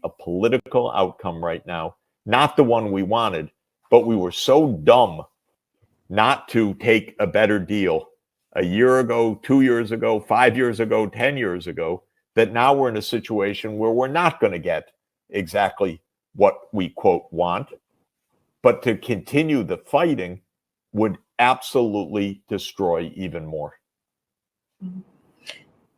a political outcome right now, not the one we wanted, but we were so dumb not to take a better deal a year ago, 2 years ago, 5 years ago, 10 years ago, that now we're in a situation where we're not going to get exactly what we, quote, want. But to continue the fighting would absolutely destroy even more.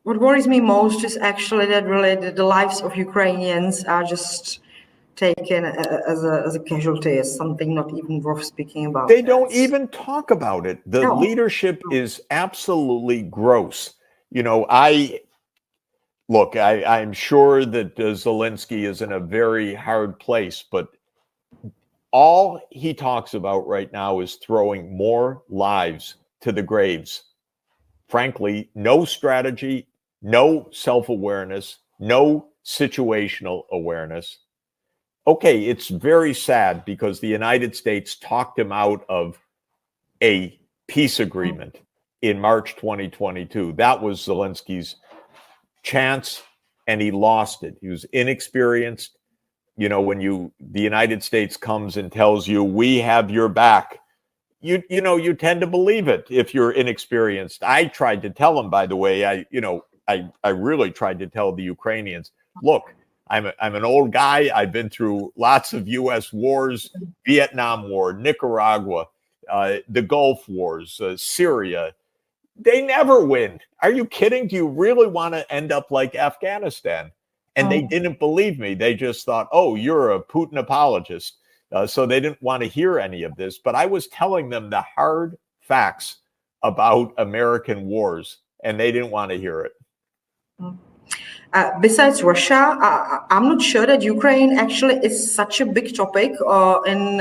What worries me most is actually that really the lives of Ukrainians are just taken as a casualty, as something not even worth speaking about. They don't even talk about it. The leadership is absolutely gross. You know, I'm sure that Zelensky is in a very hard place, but all he talks about right now is throwing more lives to the graves. Frankly, no strategy, no self-awareness, no situational awareness. Okay, it's very sad because the United States talked him out of a peace agreement in March 2022. That was Zelensky's chance, and he lost it. He was inexperienced. You know, when the United States comes and tells you, we have your back, you tend to believe it if you're inexperienced. I tried to tell him, by the way, I really tried to tell the Ukrainians, look, I'm an old guy. I've been through lots of U.S. wars, Vietnam War, Nicaragua, the Gulf Wars, Syria. They never win. Are you kidding? Do you really want to end up like Afghanistan? And they didn't believe me. They just thought, oh, you're a Putin apologist. So they didn't want to hear any of this. But I was telling them the hard facts about American wars, and they didn't want to hear it. Besides Russia, I'm not sure that Ukraine actually is such a big topic in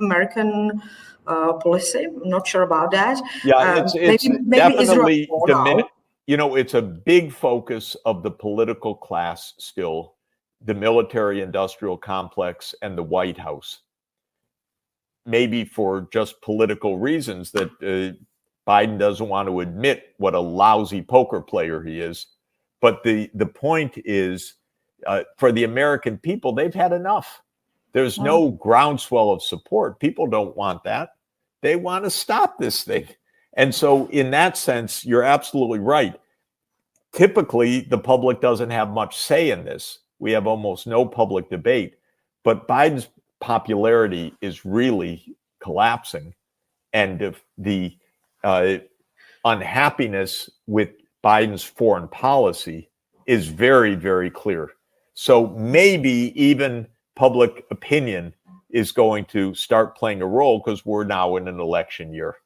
American policy. I'm not sure about that. Yeah, it's definitely diminished. You know, it's a big focus of the political class still, the military-industrial complex and the White House. Maybe for just political reasons that Biden doesn't want to admit what a lousy poker player he is. But the point is, for the American people, they've had enough. There's no groundswell of support. People don't want that. They want to stop this thing. And so in that sense, you're absolutely right. Typically, the public doesn't have much say in this. We have almost no public debate. But Biden's popularity is really collapsing. And if the unhappiness with Biden's foreign policy is very, very clear. So maybe even public opinion is going to start playing a role because we're now in an election year.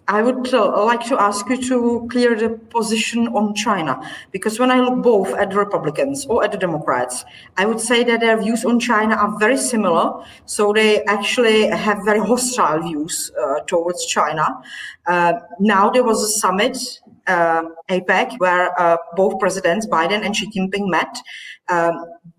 I would like to ask you to clear the position on China, because when I look both at the Republicans or at the Democrats, I would say that their views on China are very similar. So they actually have very hostile views towards China. Now there was a summit, APEC, where both presidents, Biden and Xi Jinping, met.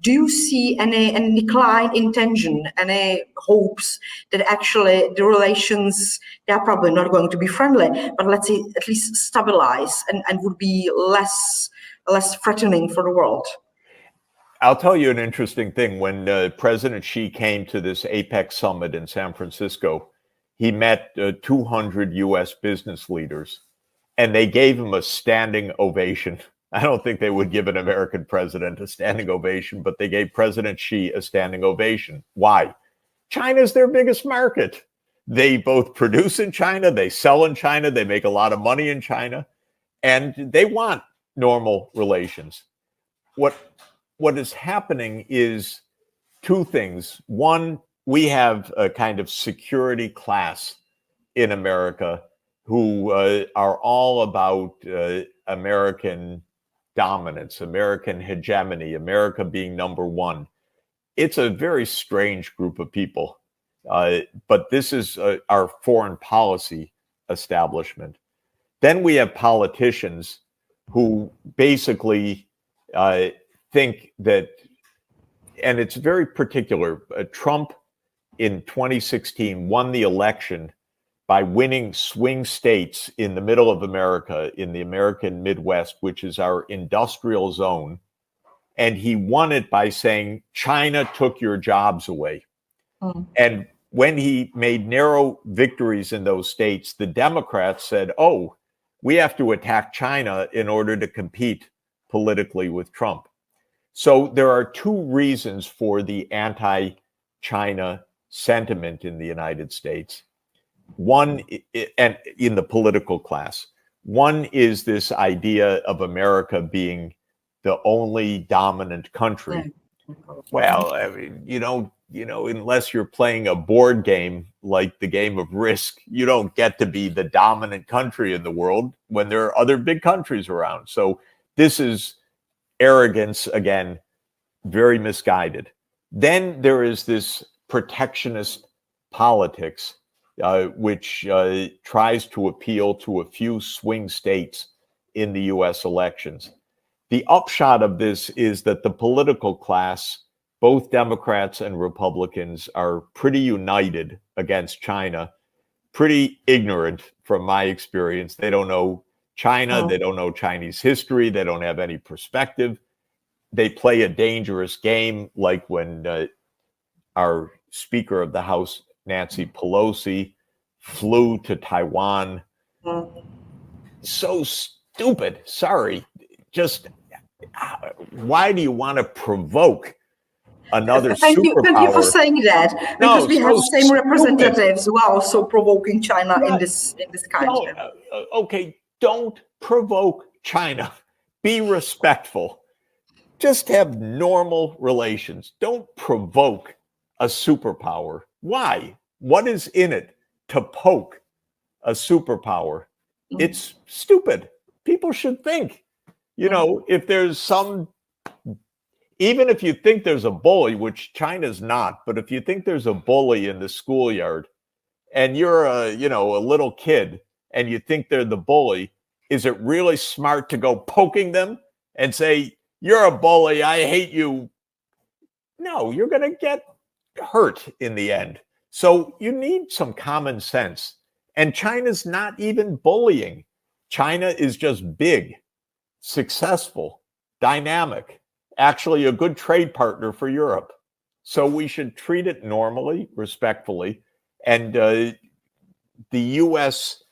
Do you see any decline in tension, any hopes that actually the relations, they're probably not going to be friendly, but let's say at least stabilize and would be less threatening for the world? I'll tell you an interesting thing. When President Xi came to this APEC summit in San Francisco, he met 200 U.S. business leaders, and they gave him a standing ovation. I don't think they would give an American president a standing ovation, but they gave President Xi a standing ovation. Why? China's their biggest market. They both produce in China, they sell in China, they make a lot of money in China, and they want normal relations. What is happening is two things. One, we have a kind of security class in America who are all about American dominance, American hegemony, America being number one. It's a very strange group of people, but this is our foreign policy establishment. Then we have politicians who basically think that, and it's very particular, Trump in 2016 won the election by winning swing states in the middle of America, in the American Midwest, which is our industrial zone, And he won it by saying, China took your jobs away. And when he made narrow victories in those states, the Democrats said, oh, we have to attack China in order to compete politically with Trump. So there are two reasons for the anti-China sentiment in the United States. One, and in the political class, one is this idea of America being the only dominant country. Well, I mean, unless you're playing a board game like the game of Risk, you don't get to be the dominant country in the world when there are other big countries around. So this is arrogance, again, very misguided. Then there is this protectionist politics, which tries to appeal to a few swing states in the US elections. The upshot of this is that the political class, both Democrats and Republicans, are pretty united against China, pretty ignorant from my experience. They don't know China, they don't know Chinese history, they don't have any perspective. They play a dangerous game, like when our Speaker of the House, Nancy Pelosi, flew to Taiwan. So stupid. Sorry. Just why do you want to provoke another superpower? Thank you for saying that, because we have the same representatives who are also provoking China in this kind. Okay, don't provoke China. Be respectful. Just have normal relations. Don't provoke a superpower. Why? What is in it to poke a superpower? It's stupid. People should think. If there's even if you think there's a bully, which China's not, but if you think there's a bully in the schoolyard and you're a little kid and you think they're the bully, is it really smart to go poking them and say, you're a bully, I hate you? No, you're going to get hurt in the end. So you need some common sense. And China's not even bullying. China is just big, successful, dynamic, actually a good trade partner for Europe. So we should treat it normally, respectfully. And the U.S.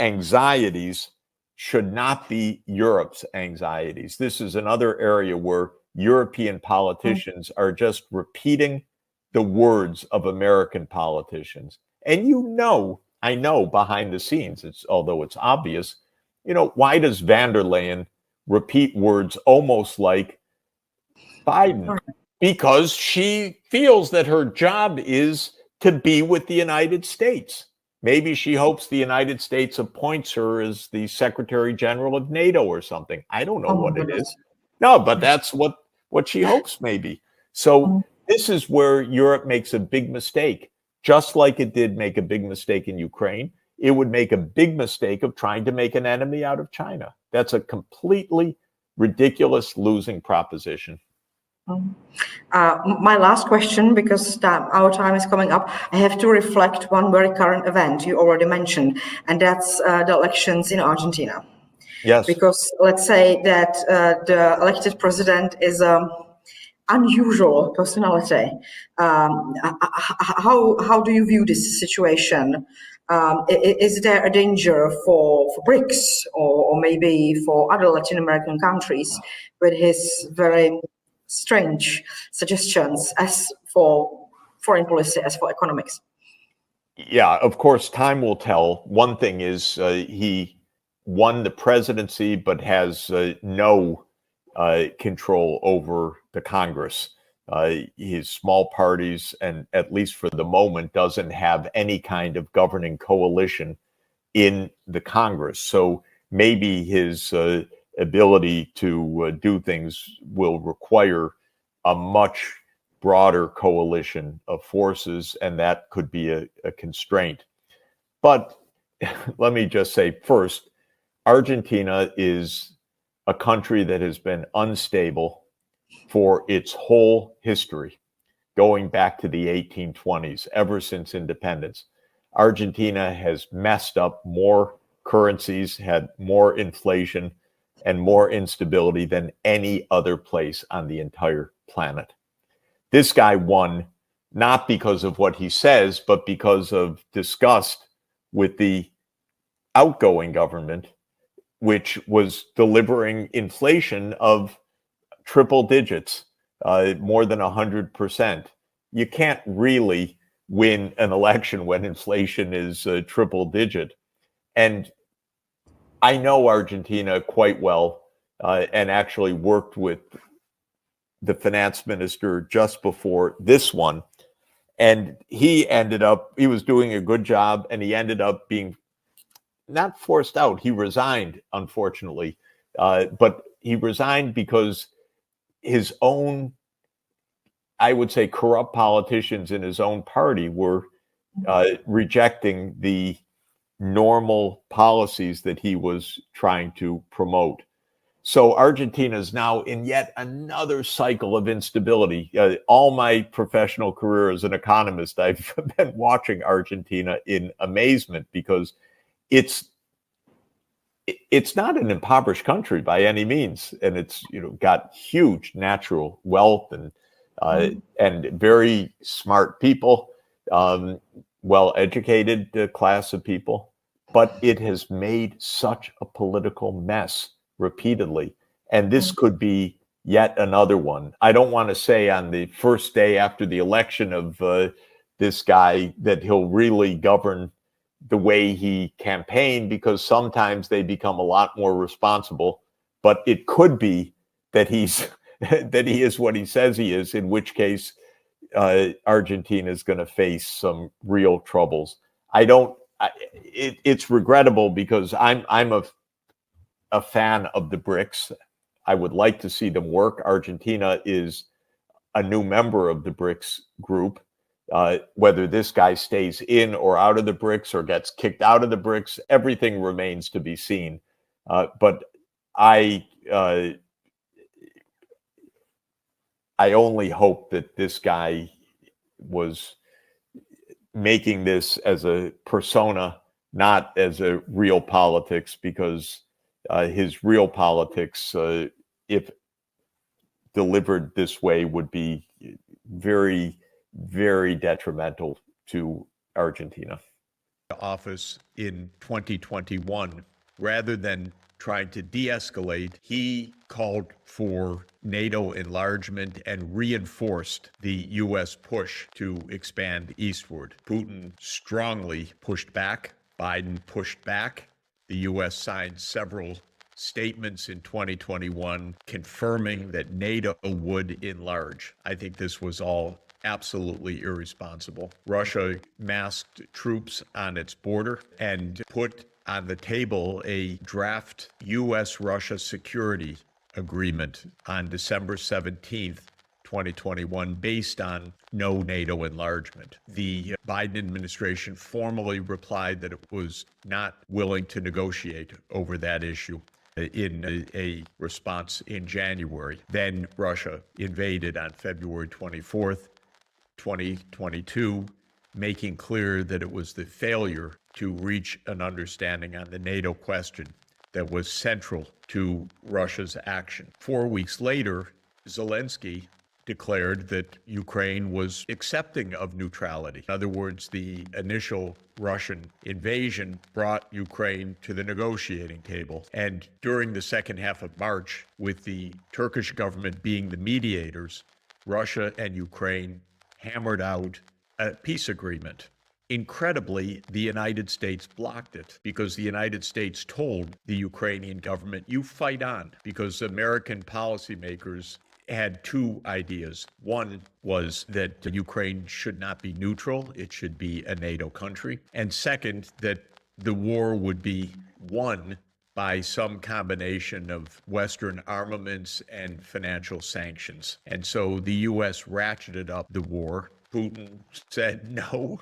anxieties should not be Europe's anxieties. This is another area where European politicians are just repeating the words of American politicians. And I know behind the scenes, although it's obvious, why does van der Leyen repeat words almost like Biden? Because she feels that her job is to be with the United States. Maybe she hopes the United States appoints her as the Secretary General of NATO or something. I don't know what it is. No, but that's what she hopes maybe. So this is where Europe makes a big mistake. Just like it did make a big mistake in Ukraine, it would make a big mistake of trying to make an enemy out of China. That's a completely ridiculous losing proposition. My last question, because our time is coming up, I have to reflect one very current event you already mentioned, and that's the elections in Argentina. Yes. Because let's say that the elected president is an unusual personality. How do you view this situation? Is there a danger for BRICS or maybe for other Latin American countries with his very strange suggestions as for foreign policy, as for economics? Yeah, of course, time will tell. One thing is he won the presidency, but has no control over the Congress. His small parties, and at least for the moment, doesn't have any kind of governing coalition in the Congress. So maybe his ability to do things will require a much broader coalition of forces, and that could be a constraint. But let me just say first, Argentina is a country that has been unstable for its whole history, going back to the 1820s, ever since independence. Argentina has messed up more currencies, had more inflation and more instability than any other place on the entire planet. This guy won not because of what he says, but because of disgust with the outgoing government, which was delivering inflation of triple digits, more than 100%. You can't really win an election when inflation is triple digit. And I know Argentina quite well, and actually worked with the finance minister just before this one. And he was doing a good job, and he ended up being not forced out. He resigned, unfortunately. But he resigned because his own, I would say, corrupt politicians in his own party were rejecting the normal policies that he was trying to promote. So Argentina is now in yet another cycle of instability. All my professional career as an economist, I've been watching Argentina in amazement, because it's not an impoverished country by any means, and it's got huge natural wealth and very smart people, well-educated class of people, but it has made such a political mess repeatedly, and this could be yet another one. I don't want to say on the first day after the election of this guy that he'll really govern the way he campaigned, because sometimes they become a lot more responsible, but it could be that he's that he is what he says he is, in which case Argentina is going to face some real troubles. It's regrettable, because I'm a fan of the BRICS. I would like to see them work. Argentina is a new member of the BRICS group. Whether this guy stays in or out of the BRICS or gets kicked out of the BRICS, everything remains to be seen. But I only hope that this guy was making this as a persona, not as a real politics, because his real politics, if delivered this way, would be very, very detrimental to Argentina. Office in 2021, rather than trying to de-escalate, he called for NATO enlargement and reinforced the U.S. push to expand eastward. Putin strongly pushed back. Biden pushed back. The U.S. signed several statements in 2021 confirming that NATO would enlarge. I think this was all absolutely irresponsible. Russia massed troops on its border and put on the table a draft U.S.-Russia security agreement on December 17th, 2021, based on no NATO enlargement. The Biden administration formally replied that it was not willing to negotiate over that issue in a response in January. Then Russia invaded on February 24th, 2022, making clear that it was the failure to reach an understanding on the NATO question that was central to Russia's action. 4 weeks later, Zelensky declared that Ukraine was accepting of neutrality. In other words, the initial Russian invasion brought Ukraine to the negotiating table. And during the second half of March, with the Turkish government being the mediators, Russia and Ukraine hammered out a peace agreement. Incredibly, the United States blocked it, because the United States told the Ukrainian government, you fight on, because American policymakers had two ideas. One was that Ukraine should not be neutral, it should be a NATO country. And second, that the war would be won by some combination of Western armaments and financial sanctions. And so the U.S. ratcheted up the war. Putin said, no,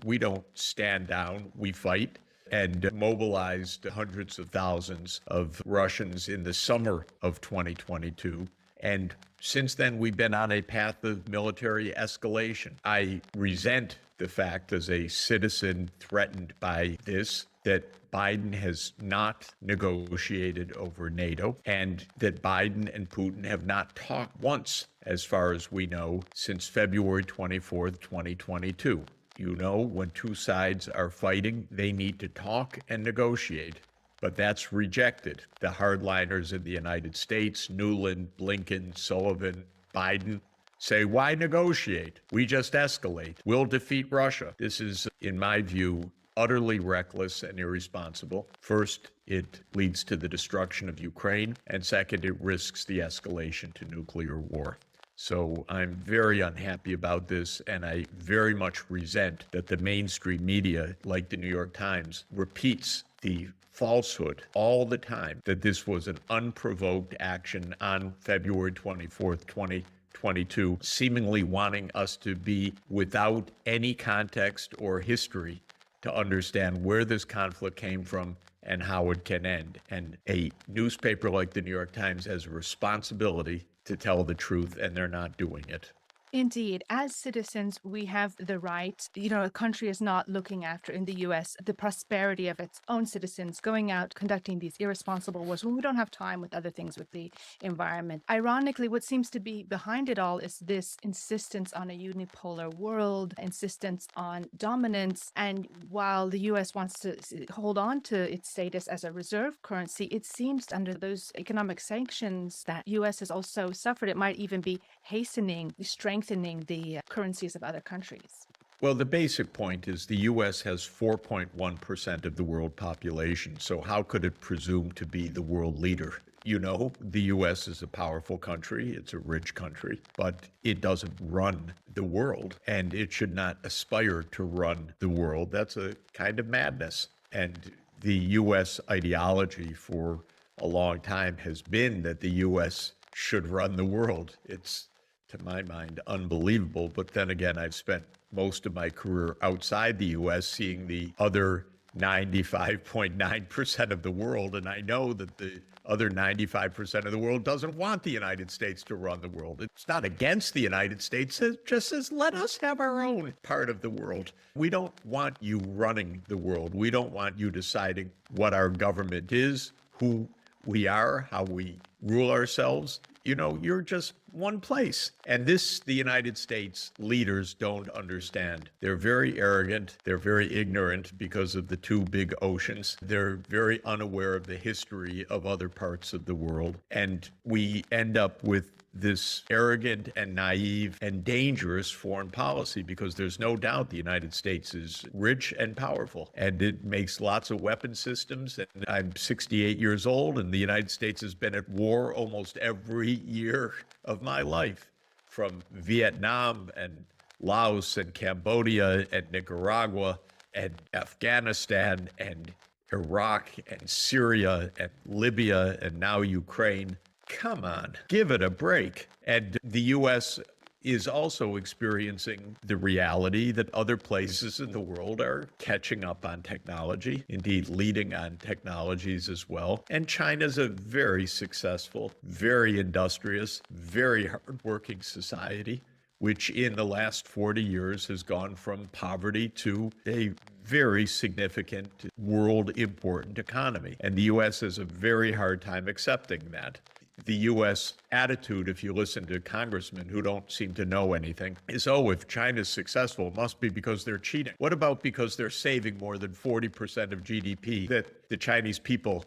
we don't stand down, we fight, and mobilized hundreds of thousands of Russians in the summer of 2022. And since then, we've been on a path of military escalation. I resent the fact, as a citizen threatened by this, that Biden has not negotiated over NATO and that Biden and Putin have not talked once, as far as we know, since February 24th, 2022. You know, when two sides are fighting, they need to talk and negotiate. But that's rejected. The hardliners in the United States, Nuland, Blinken, Sullivan, Biden, say, why negotiate? We just escalate. We'll defeat Russia. This is, in my view, utterly reckless and irresponsible. First, it leads to the destruction of Ukraine. And second, it risks the escalation to nuclear war. So I'm very unhappy about this, and I very much resent that the mainstream media, like the New York Times, repeats the falsehood all the time that this was an unprovoked action on February 24th, 2022, seemingly wanting us to be without any context or history to understand where this conflict came from and how it can end. And a newspaper like the New York Times has a responsibility to tell the truth, and they're not doing it. Indeed, as citizens, we have the right. A country is not looking after, in the US, the prosperity of its own citizens, going out, conducting these irresponsible wars when we don't have time with other things with the environment. Ironically, what seems to be behind it all is this insistence on a unipolar world, insistence on dominance. And while the US wants to hold on to its status as a reserve currency, it seems under those economic sanctions that US has also suffered, it might even be hastening, strengthening the currencies of other countries. Well, the basic point is the U.S. has 4.1% of the world population, so how could it presume to be the world leader? You know, the U.S. is a powerful country, it's a rich country, but it doesn't run the world, and it should not aspire to run the world. That's a kind of madness. And the U.S. ideology for a long time has been that the U.S. should run the world. It's, to my mind, unbelievable. But then again, I've spent most of my career outside the U.S. seeing the other 95.9% of the world. And I know that the other 95% of the world doesn't want the United States to run the world. It's not against the United States. It just says, let us have our own part of the world. We don't want you running the world. We don't want you deciding what our government is, who we are, how we rule ourselves. You're just one place. And this, the United States leaders don't understand. They're very arrogant. They're very ignorant because of the two big oceans. They're very unaware of the history of other parts of the world. And we end up with this arrogant and naive and dangerous foreign policy because there's no doubt the United States is rich and powerful, and it makes lots of weapon systems. And I'm 68 years old, and the United States has been at war almost every year of my life, from Vietnam and Laos and Cambodia and Nicaragua and Afghanistan and Iraq and Syria and Libya and now Ukraine. Come on, give it a break. And the U.S. is also experiencing the reality that other places in the world are catching up on technology, indeed leading on technologies as well. And China's a very successful, very industrious, very hardworking society, which in the last 40 years has gone from poverty to a very significant world important economy. And the U.S. has a very hard time accepting that. The U.S. attitude, if you listen to congressmen who don't seem to know anything, is, if China's successful, it must be because they're cheating. What about because they're saving more than 40% of GDP, that the Chinese people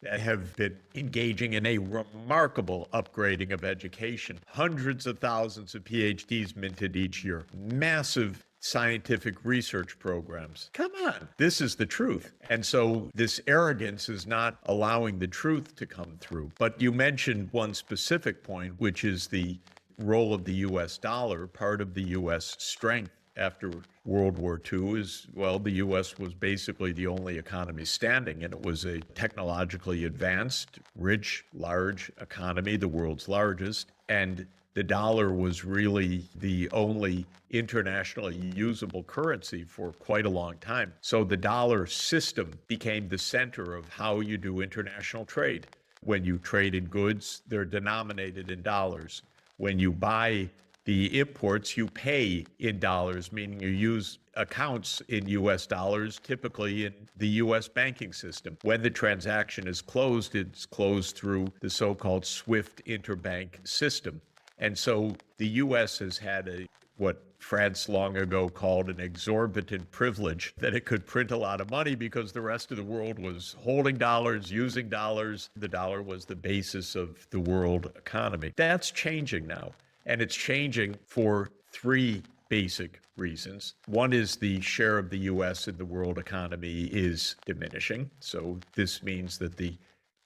have been engaging in a remarkable upgrading of education, hundreds of thousands of PhDs minted each year, massive scientific research programs. Come on, this is the truth. And so this arrogance is not allowing the truth to come through. But you mentioned one specific point, which is the role of the US dollar. Part of the US strength after World War II is, the U.S. was basically the only economy standing, and it was a technologically advanced, rich, large economy, the world's largest, and the dollar was really the only internationally usable currency for quite a long time. So the dollar system became the center of how you do international trade. When you trade in goods, they're denominated in dollars. When you buy The imports you pay in dollars, meaning you use accounts in US dollars, typically in the US banking system. When the transaction is closed, it's closed through the so-called SWIFT interbank system. And so the US has had what France long ago called an exorbitant privilege, that it could print a lot of money because the rest of the world was holding dollars, using dollars. The dollar was the basis of the world economy. That's changing now. And it's changing for three basic reasons. One is the share of the US in the world economy is diminishing. So this means that the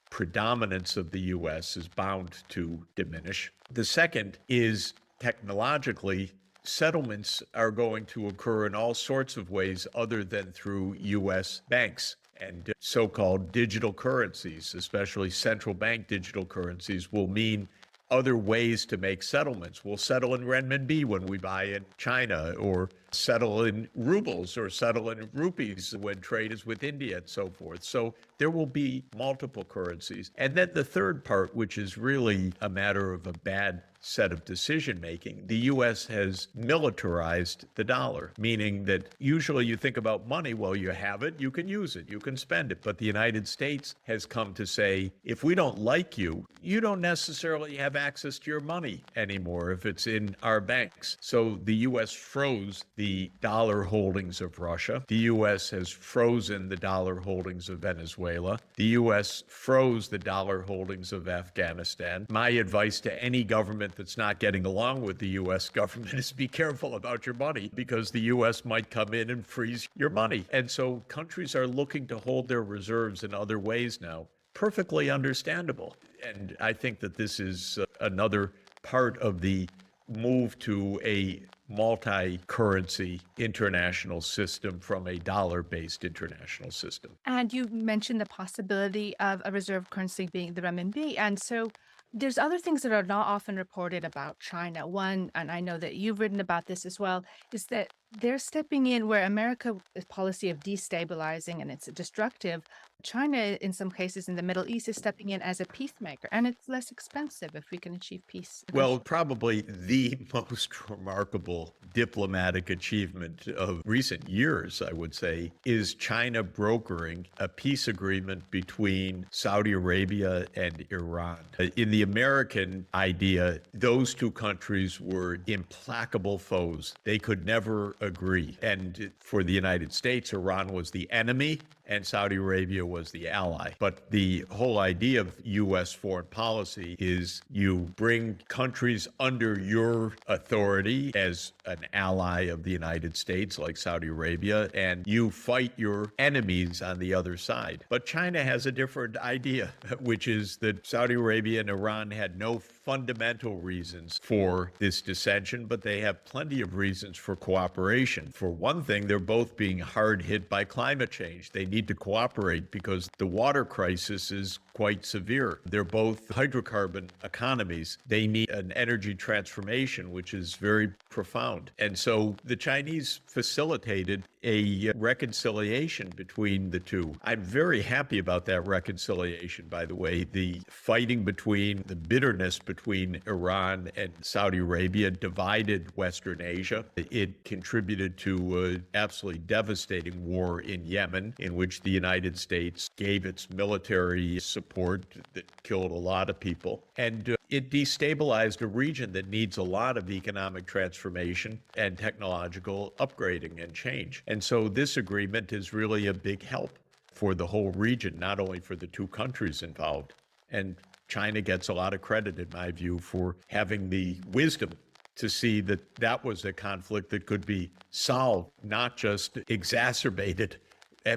predominance of the US is bound to diminish. The second is technologically, settlements are going to occur in all sorts of ways other than through US banks. And so-called digital currencies, especially central bank digital currencies, will mean other ways to make settlements. We'll settle in renminbi when we buy in China, or settle in rubles, or settle in rupees when trade is with India, and so forth. So there will be multiple currencies. And then the third part, which is really a matter of a bad set of decision making, the US has militarized the dollar, meaning that usually you think about money, well, you have it, you can use it, you can spend it. But the United States has come to say, if we don't like you, you don't necessarily have access to your money anymore if it's in our banks. So the US froze the dollar holdings of Russia. The US has frozen the dollar holdings of Venezuela. The US froze the dollar holdings of Afghanistan. My advice to any government that's not getting along with the US government is be careful about your money, because the US might come in and freeze your money. And so countries are looking to hold their reserves in other ways now. Perfectly understandable. And I think that this is another part of the move to a multi-currency international system from a dollar-based international system. And you mentioned the possibility of a reserve currency being the renminbi. And so there's other things that are not often reported about China. One, and I know that you've written about this as well, is that they're stepping in where America's policy of destabilizing and it's destructive. China, in some cases in the Middle East, is stepping in as a peacemaker, and it's less expensive if we can achieve peace. Well, probably the most remarkable diplomatic achievement of recent years, I would say, is China brokering a peace agreement between Saudi Arabia and Iran. In the American idea, those two countries were implacable foes. They could never agree. And for the United States, Iran was the enemy and Saudi Arabia was the ally. But the whole idea of U.S. foreign policy is you bring countries under your authority as an ally of the United States, like Saudi Arabia, and you fight your enemies on the other side. But China has a different idea, which is that Saudi Arabia and Iran had no fundamental reasons for this dissension, but they have plenty of reasons for cooperation. For one thing, they're both being hard hit by climate change. They need to cooperate because the water crisis is quite severe. They're both hydrocarbon economies. They need an energy transformation, which is very profound. And so the Chinese facilitated a reconciliation between the two. I'm very happy about that reconciliation, by the way. The fighting between, the bitterness between Iran and Saudi Arabia divided Western Asia. It contributed to an absolutely devastating war in Yemen, in which the United States gave its military support that killed a lot of people. And it destabilized a region that needs a lot of economic transformation and technological upgrading and change. And so this agreement is really a big help for the whole region, not only for the two countries involved. And China gets a lot of credit, in my view, for having the wisdom to see that that was a conflict that could be solved, not just exacerbated.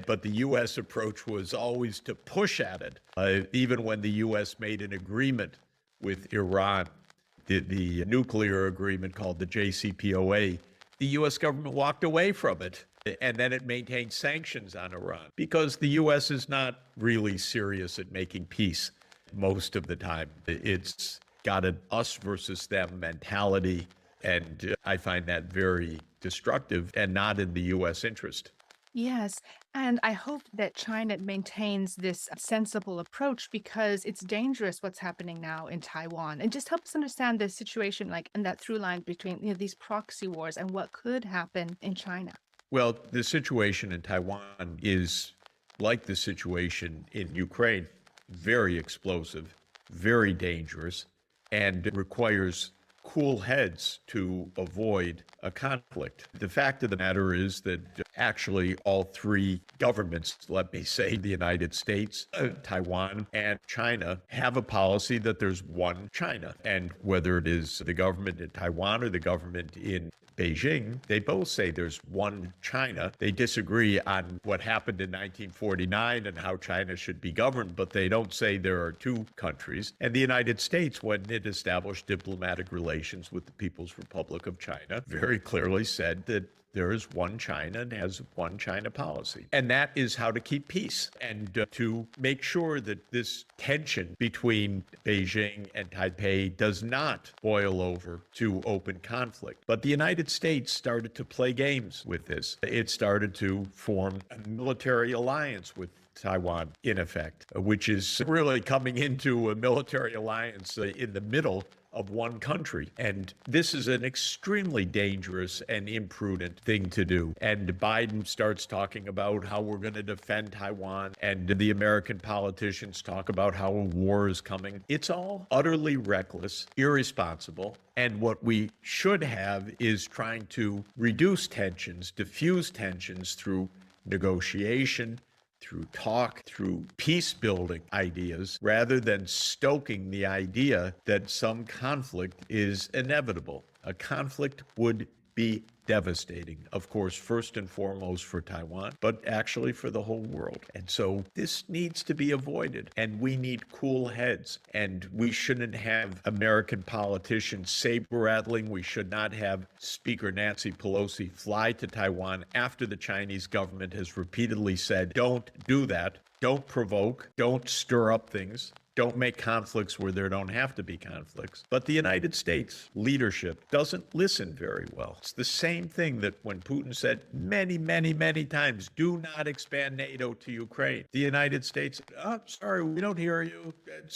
But the U.S. approach was always to push at it. Even when the U.S. made an agreement with Iran, the nuclear agreement called the JCPOA, the U.S. government walked away from it. And then it maintained sanctions on Iran because the U.S. is not really serious at making peace most of the time. It's got an us versus them mentality. And I find that very destructive and not in the U.S. interest. Yes, and I hope that China maintains this sensible approach because it's dangerous what's happening now in Taiwan. And just help us understand the situation, like in that through line between these proxy wars and what could happen in China. Well, the situation in Taiwan is like the situation in Ukraine, very explosive, very dangerous, and requires cool heads to avoid a conflict. The fact of the matter is that actually all three governments, let me say, the United States, Taiwan, and China, have a policy that there's one China. And whether it is the government in Taiwan or the government in Beijing, they both say there's one China. They disagree on what happened in 1949 and how China should be governed, but they don't say there are two countries. And the United States, when it established diplomatic relations with the People's Republic of China, very clearly said that there is one China and has one China policy. And that is how to keep peace and to make sure that this tension between Beijing and Taipei does not boil over to open conflict. But the United States started to play games with this. It started to form a military alliance with Taiwan, in effect, which is really coming into a military alliance in the middle of one country. And this is an extremely dangerous and imprudent thing to do. And Biden starts talking about how we're going to defend Taiwan, and the American politicians talk about how a war is coming. It's all utterly reckless, irresponsible. And what we should have is trying to reduce tensions, diffuse tensions through negotiation, through talk, through peace building ideas, rather than stoking the idea that some conflict is inevitable. A conflict would be devastating, of course, first and foremost for Taiwan, but actually for the whole world. And so this needs to be avoided, and we need cool heads. And we shouldn't have American politicians saber rattling. We should not have Speaker Nancy Pelosi fly to Taiwan after the Chinese government has repeatedly said, don't do that, don't provoke, don't stir up things. Don't make conflicts where there don't have to be conflicts. But the United States leadership doesn't listen very well. It's the same thing that when Putin said many, many, many times, do not expand NATO to Ukraine. The United States, oh, sorry, we don't hear you.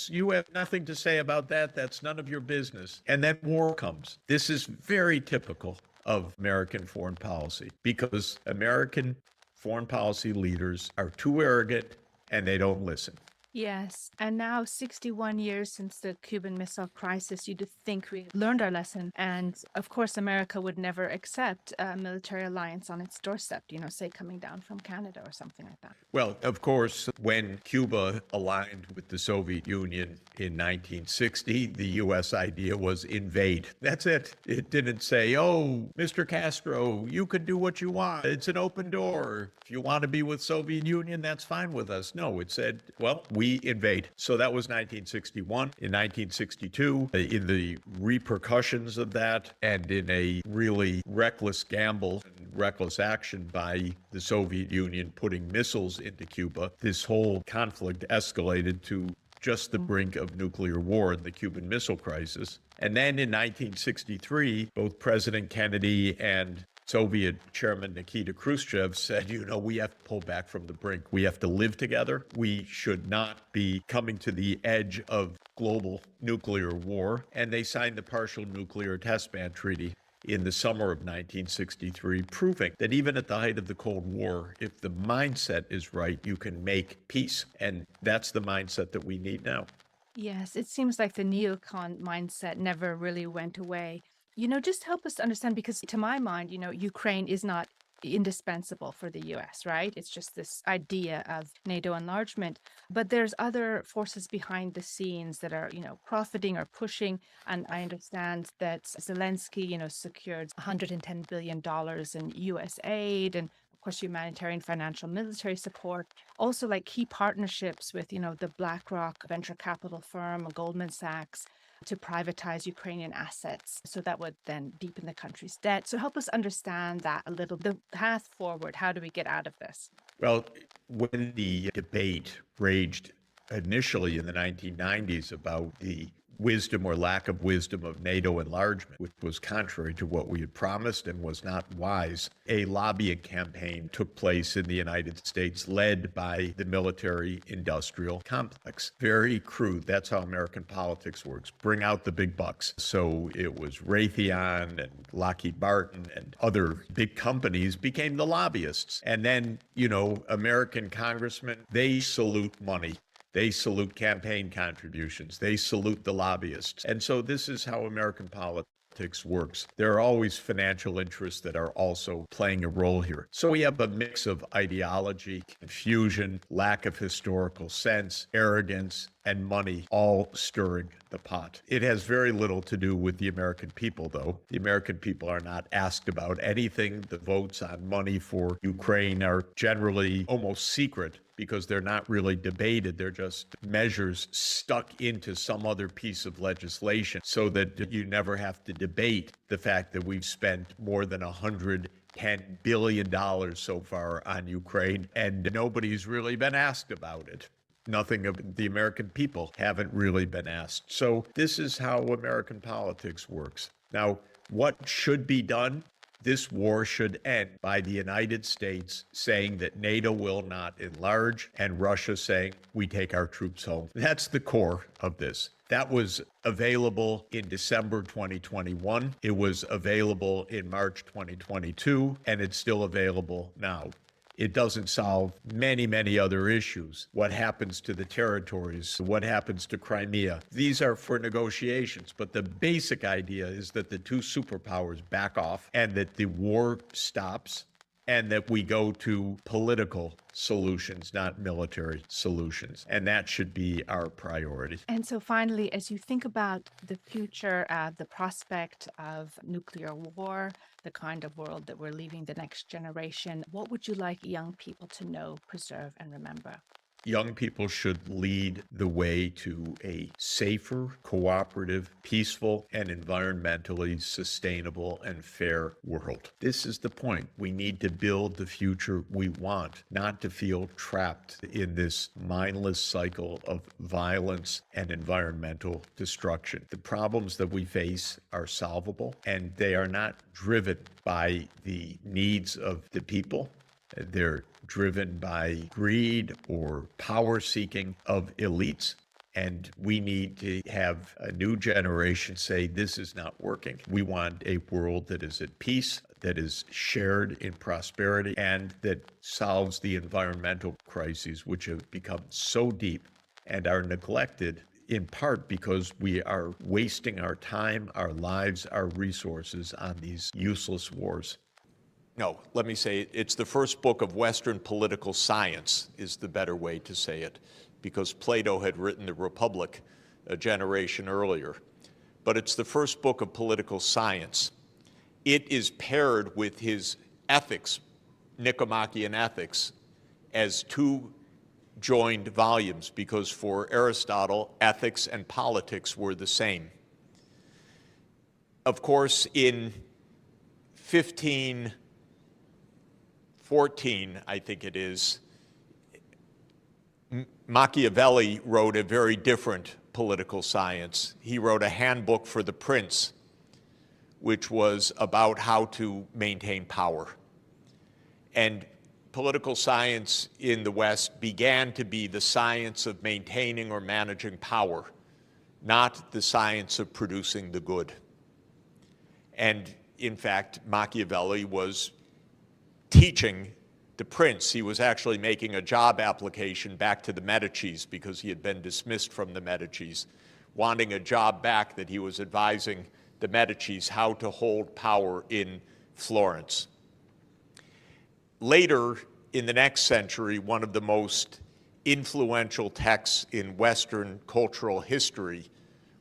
You have nothing to say about that. That's none of your business. And then war comes. This is very typical of American foreign policy because American foreign policy leaders are too arrogant and they don't listen. Yes, and now 61 years since the Cuban Missile Crisis, you'd think we learned our lesson. And of course, America would never accept a military alliance on its doorstep, say coming down from Canada or something like that. Well, of course, when Cuba aligned with the Soviet Union in 1960, the U.S. idea was invade. That's it. It didn't say, oh, Mr. Castro, you can do what you want. It's an open door. If you want to be with Soviet Union, that's fine with us. No, it said, well, we invade. So that was 1961. In 1962, in the repercussions of that and in a really reckless gamble and reckless action by the Soviet Union putting missiles into Cuba, this whole conflict escalated to just the brink of nuclear war in the Cuban Missile Crisis. And then in 1963, both President Kennedy and Soviet Chairman Nikita Khrushchev said, we have to pull back from the brink. We have to live together. We should not be coming to the edge of global nuclear war. And they signed the Partial Nuclear Test Ban Treaty in the summer of 1963, proving that even at the height of the Cold War, if the mindset is right, you can make peace. And that's the mindset that we need now. Yes, it seems like the neocon mindset never really went away. Just help us understand, because to my mind, Ukraine is not indispensable for the US, right? It's just this idea of NATO enlargement. But there's other forces behind the scenes that are, profiting or pushing. And I understand that Zelensky, secured $110 billion in US aid and of course, humanitarian, financial, military support. Also, like key partnerships with, the BlackRock venture capital firm, Goldman Sachs, to privatize Ukrainian assets. So that would then deepen the country's debt. So help us understand that a little, the path forward. How do we get out of this? Well, when the debate raged initially in the 1990s about the wisdom or lack of wisdom of NATO enlargement, which was contrary to what we had promised and was not wise, a lobbying campaign took place in the United States led by the military-industrial complex. Very crude. That's how American politics works. Bring out the big bucks. So it was Raytheon and Lockheed Martin and other big companies became the lobbyists. And then, American congressmen, they salute money. They salute campaign contributions. They salute the lobbyists. And so this is how American politics works. There are always financial interests that are also playing a role here. So we have a mix of ideology, confusion, lack of historical sense, arrogance, and money all stirring the pot. It has very little to do with the American people, though. The American people are not asked about anything. The votes on money for Ukraine are generally almost secret because they're not really debated. They're just measures stuck into some other piece of legislation so that you never have to debate the fact that we've spent more than $110 billion so far on Ukraine, and nobody's really been asked about it. Nothing of the American people haven't really been asked. So this is how American politics works. Now, what should be done? This war should end by the United States saying that NATO will not enlarge and Russia saying we take our troops home. That's the core of this. That was available in December 2021. It was available in March 2022, and it's still available now. It doesn't solve many, many other issues. What happens to the territories? What happens to Crimea? These are for negotiations, but the basic idea is that the two superpowers back off and that the war stops and that we go to political solutions, not military solutions. And that should be our priority. And so finally, as you think about the future, the prospect of nuclear war, the kind of world that we're leaving the next generation, what would you like young people to know, preserve, and remember? Young people should lead the way to a safer, cooperative, peaceful, and environmentally sustainable and fair world. This is the point. We need to build the future we want, not to feel trapped in this mindless cycle of violence and environmental destruction. The problems that we face are solvable, and they are not driven by the needs of the people. They're driven by greed or power seeking of elites. And we need to have a new generation say, this is not working. We want a world that is at peace, that is shared in prosperity, and that solves the environmental crises, which have become so deep and are neglected in part because we are wasting our time, our lives, our resources on these useless wars. No, let me say it's the first book of Western political science is the better way to say it, because Plato had written the Republic a generation earlier. But it's the first book of political science. It is paired with his ethics, Nicomachean Ethics, as two joined volumes, because for Aristotle, ethics and politics were the same. Of course, in 1514, I think it is, Machiavelli wrote a very different political science. He wrote a handbook for the prince, which was about how to maintain power. And political science in the West began to be the science of maintaining or managing power, not the science of producing the good. And in fact, Machiavelli was teaching the prince. He was actually making a job application back to the Medicis because he had been dismissed from the Medicis, wanting a job back that he was advising the Medicis how to hold power in Florence. Later in the next century, one of the most influential texts in Western cultural history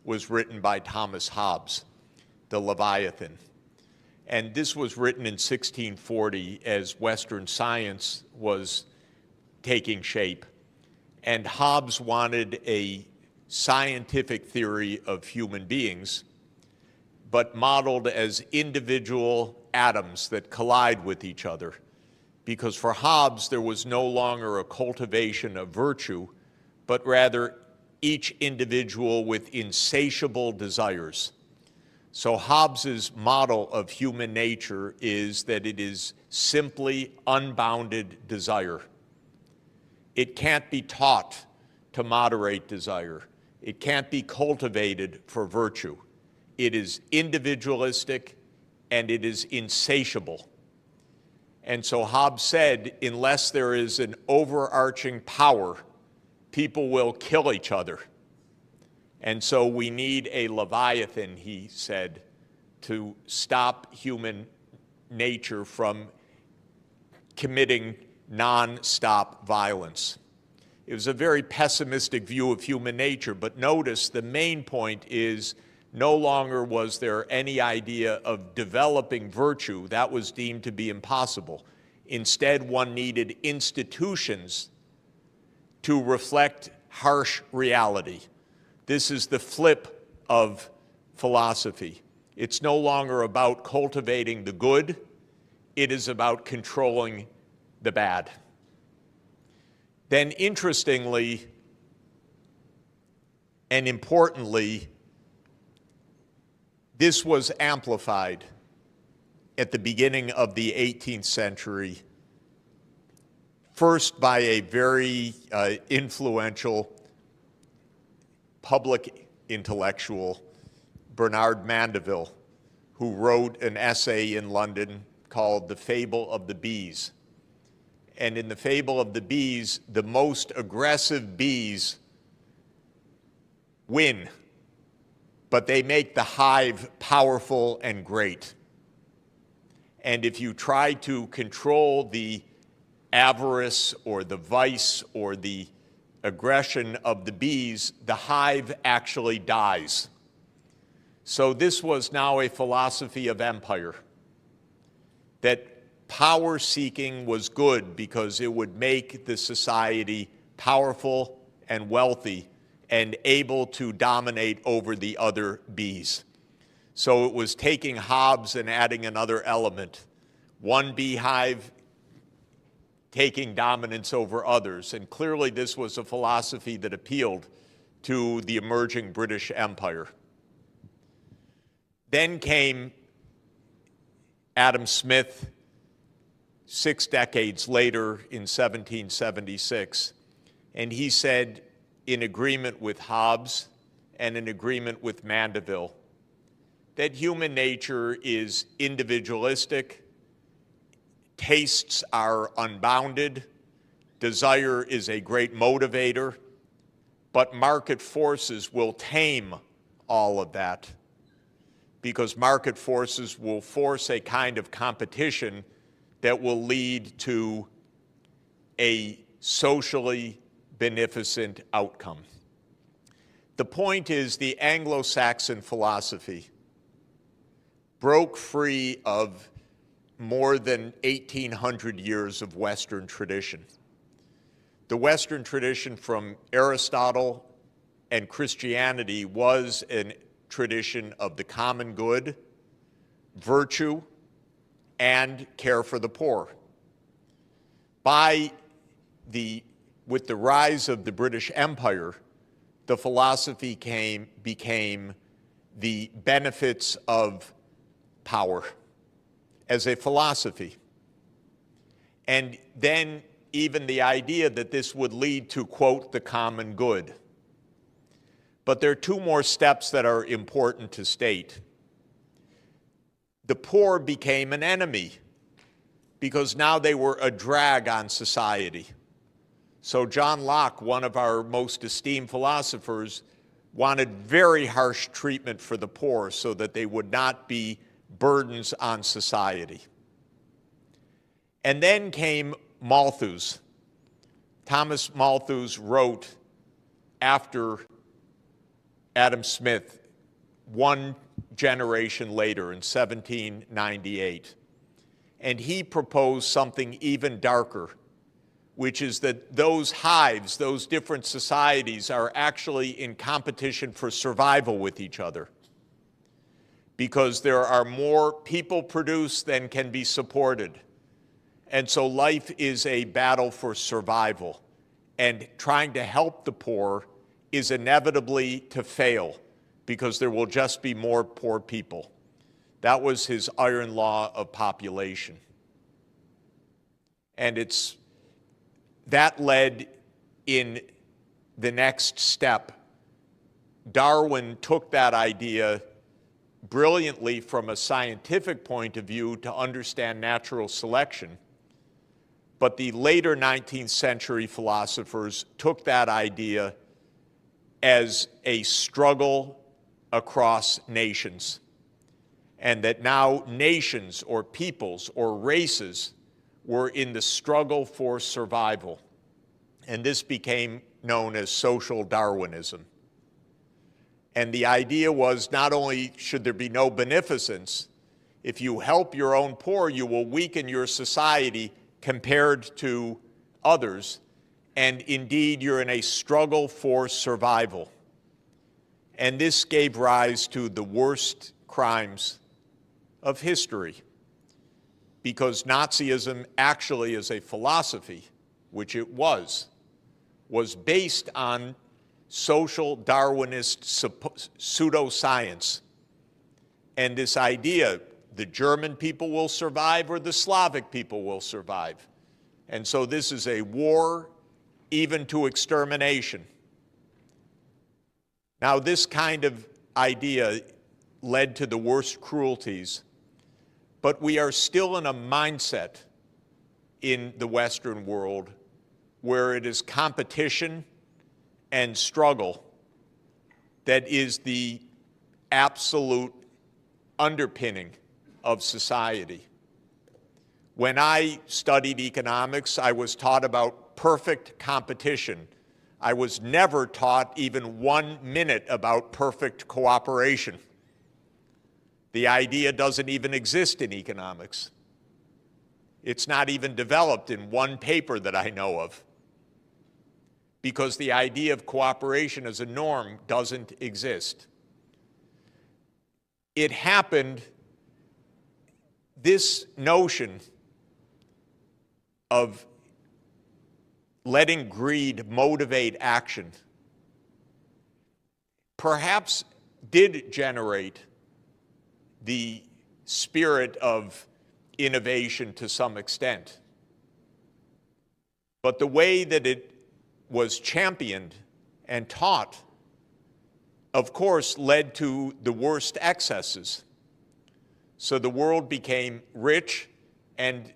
was written by Thomas Hobbes, the Leviathan. And this was written in 1640 as Western science was taking shape. And Hobbes wanted a scientific theory of human beings, but modeled as individual atoms that collide with each other. Because for Hobbes, there was no longer a cultivation of virtue, but rather each individual with insatiable desires. So Hobbes's model of human nature is that it is simply unbounded desire. It can't be taught to moderate desire. It can't be cultivated for virtue. It is individualistic and it is insatiable. And so Hobbes said, unless there is an overarching power, people will kill each other. And so we need a Leviathan, he said, to stop human nature from committing non-stop violence. It was a very pessimistic view of human nature, but notice the main point is no longer was there any idea of developing virtue. That was deemed to be impossible. Instead, one needed institutions to reflect harsh reality. This is the flip of philosophy. It's no longer about cultivating the good. It is about controlling the bad. Then interestingly and importantly, this was amplified at the beginning of the 18th century, first by a very influential public intellectual, Bernard Mandeville, who wrote an essay in London called The Fable of the Bees. And in The Fable of the Bees, the most aggressive bees win, but they make the hive powerful and great. And if you try to control the avarice or the vice or the aggression of the bees, the hive actually dies. So this was now a philosophy of empire, that power seeking was good because it would make the society powerful and wealthy and able to dominate over the other bees. So it was taking Hobbes and adding another element. One beehive taking dominance over others. And clearly this was a philosophy that appealed to the emerging British Empire. Then came Adam Smith 6 decades later in 1776, and he said, in agreement with Hobbes and in agreement with Mandeville, that human nature is individualistic, tastes are unbounded, desire is a great motivator, but market forces will tame all of that, because market forces will force a kind of competition that will lead to a socially beneficent outcome. The point is, the Anglo-Saxon philosophy broke free of more than 1,800 years of Western tradition. The Western tradition from Aristotle and Christianity was a tradition of the common good, virtue, and care for the poor. With the rise of the British Empire, the philosophy became the benefits of power as a philosophy. And then even the idea that this would lead to, quote, the common good. But there are two more steps that are important to state. The poor became an enemy because now they were a drag on society. So John Locke, one of our most esteemed philosophers, wanted very harsh treatment for the poor so that they would not be burdens on society. And then came Malthus. Thomas Malthus wrote after Adam Smith, one generation later in 1798. And he proposed something even darker, which is that those hives, those different societies, are actually in competition for survival with each other, because there are more people produced than can be supported. And so life is a battle for survival, and trying to help the poor is inevitably to fail because there will just be more poor people. That was his iron law of population. And that led in the next step. Darwin took that idea brilliantly from a scientific point of view to understand natural selection. But the later 19th century philosophers took that idea as a struggle across nations, and that now nations or peoples or races were in the struggle for survival. And this became known as social Darwinism. And the idea was not only should there be no beneficence, if you help your own poor, you will weaken your society compared to others, and indeed you're in a struggle for survival. And this gave rise to the worst crimes of history, because Nazism actually as a philosophy, which it was based on social Darwinist pseudoscience. And this idea, the German people will survive or the Slavic people will survive. And so this is a war even to extermination. Now, this kind of idea led to the worst cruelties, but we are still in a mindset in the Western world where it is competition and struggle that is the absolute underpinning of society. When I studied economics, I was taught about perfect competition. I was never taught even 1 minute about perfect cooperation. The idea doesn't even exist in economics. It's not even developed in one paper that I know of, because the idea of cooperation as a norm doesn't exist. It happened, this notion of letting greed motivate action perhaps did generate the spirit of innovation to some extent. But the way that it was championed and taught, of course, led to the worst excesses. So the world became rich, and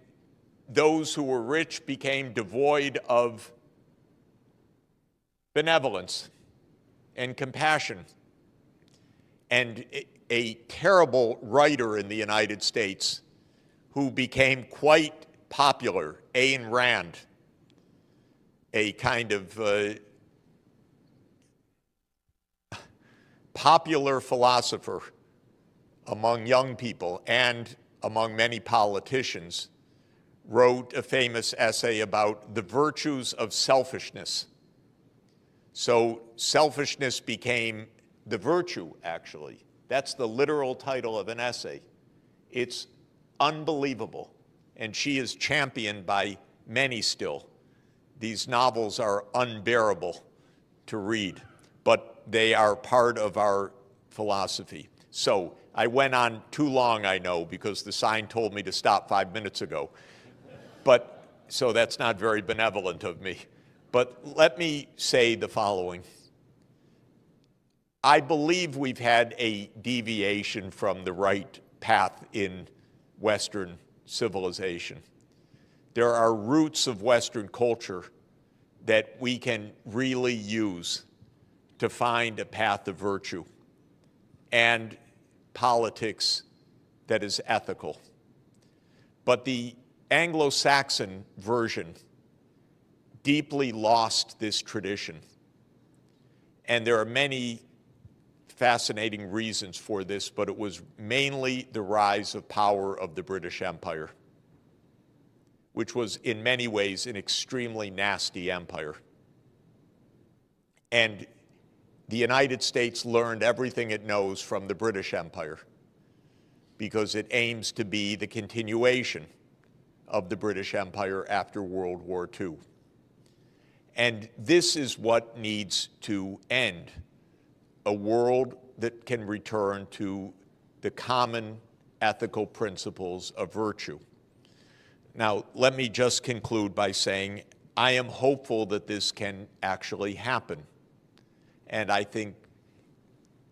those who were rich became devoid of benevolence and compassion. And a terrible writer in the United States who became quite popular, Ayn Rand, a kind of popular philosopher among young people and among many politicians, wrote a famous essay about the virtues of selfishness. So selfishness became the virtue, actually. That's the literal title of an essay. It's unbelievable, and she is championed by many still. These novels are unbearable to read, but they are part of our philosophy. So I went on too long, I know, because the sign told me to stop 5 minutes ago. But so that's not very benevolent of me. But let me say the following. I believe we've had a deviation from the right path in Western civilization. There are roots of Western culture that we can really use to find a path of virtue and politics that is ethical. But the Anglo-Saxon version deeply lost this tradition. And there are many fascinating reasons for this, but it was mainly the rise of power of the British Empire, which was in many ways an extremely nasty empire. And the United States learned everything it knows from the British Empire because it aims to be the continuation of the British Empire after World War II. And this is what needs to end, a world that can return to the common ethical principles of virtue. Now, let me just conclude by saying I am hopeful that this can actually happen. And I think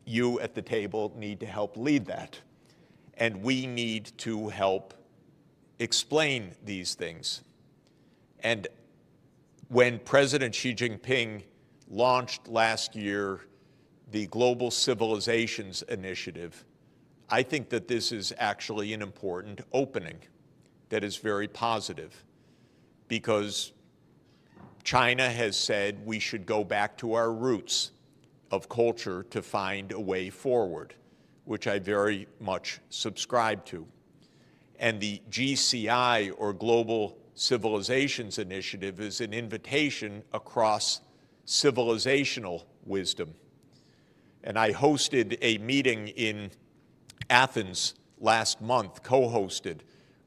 you at the table need to help lead that. And we need to help explain these things. And when President Xi Jinping launched last year the Global Civilizations Initiative, I think that this is actually an important opening that is very positive, because China has said we should go back to our roots of culture to find a way forward, which I very much subscribe to. And the GCI, or Global Civilizations Initiative, is an invitation across civilizational wisdom. And I hosted a meeting in Athens last month, co-hosted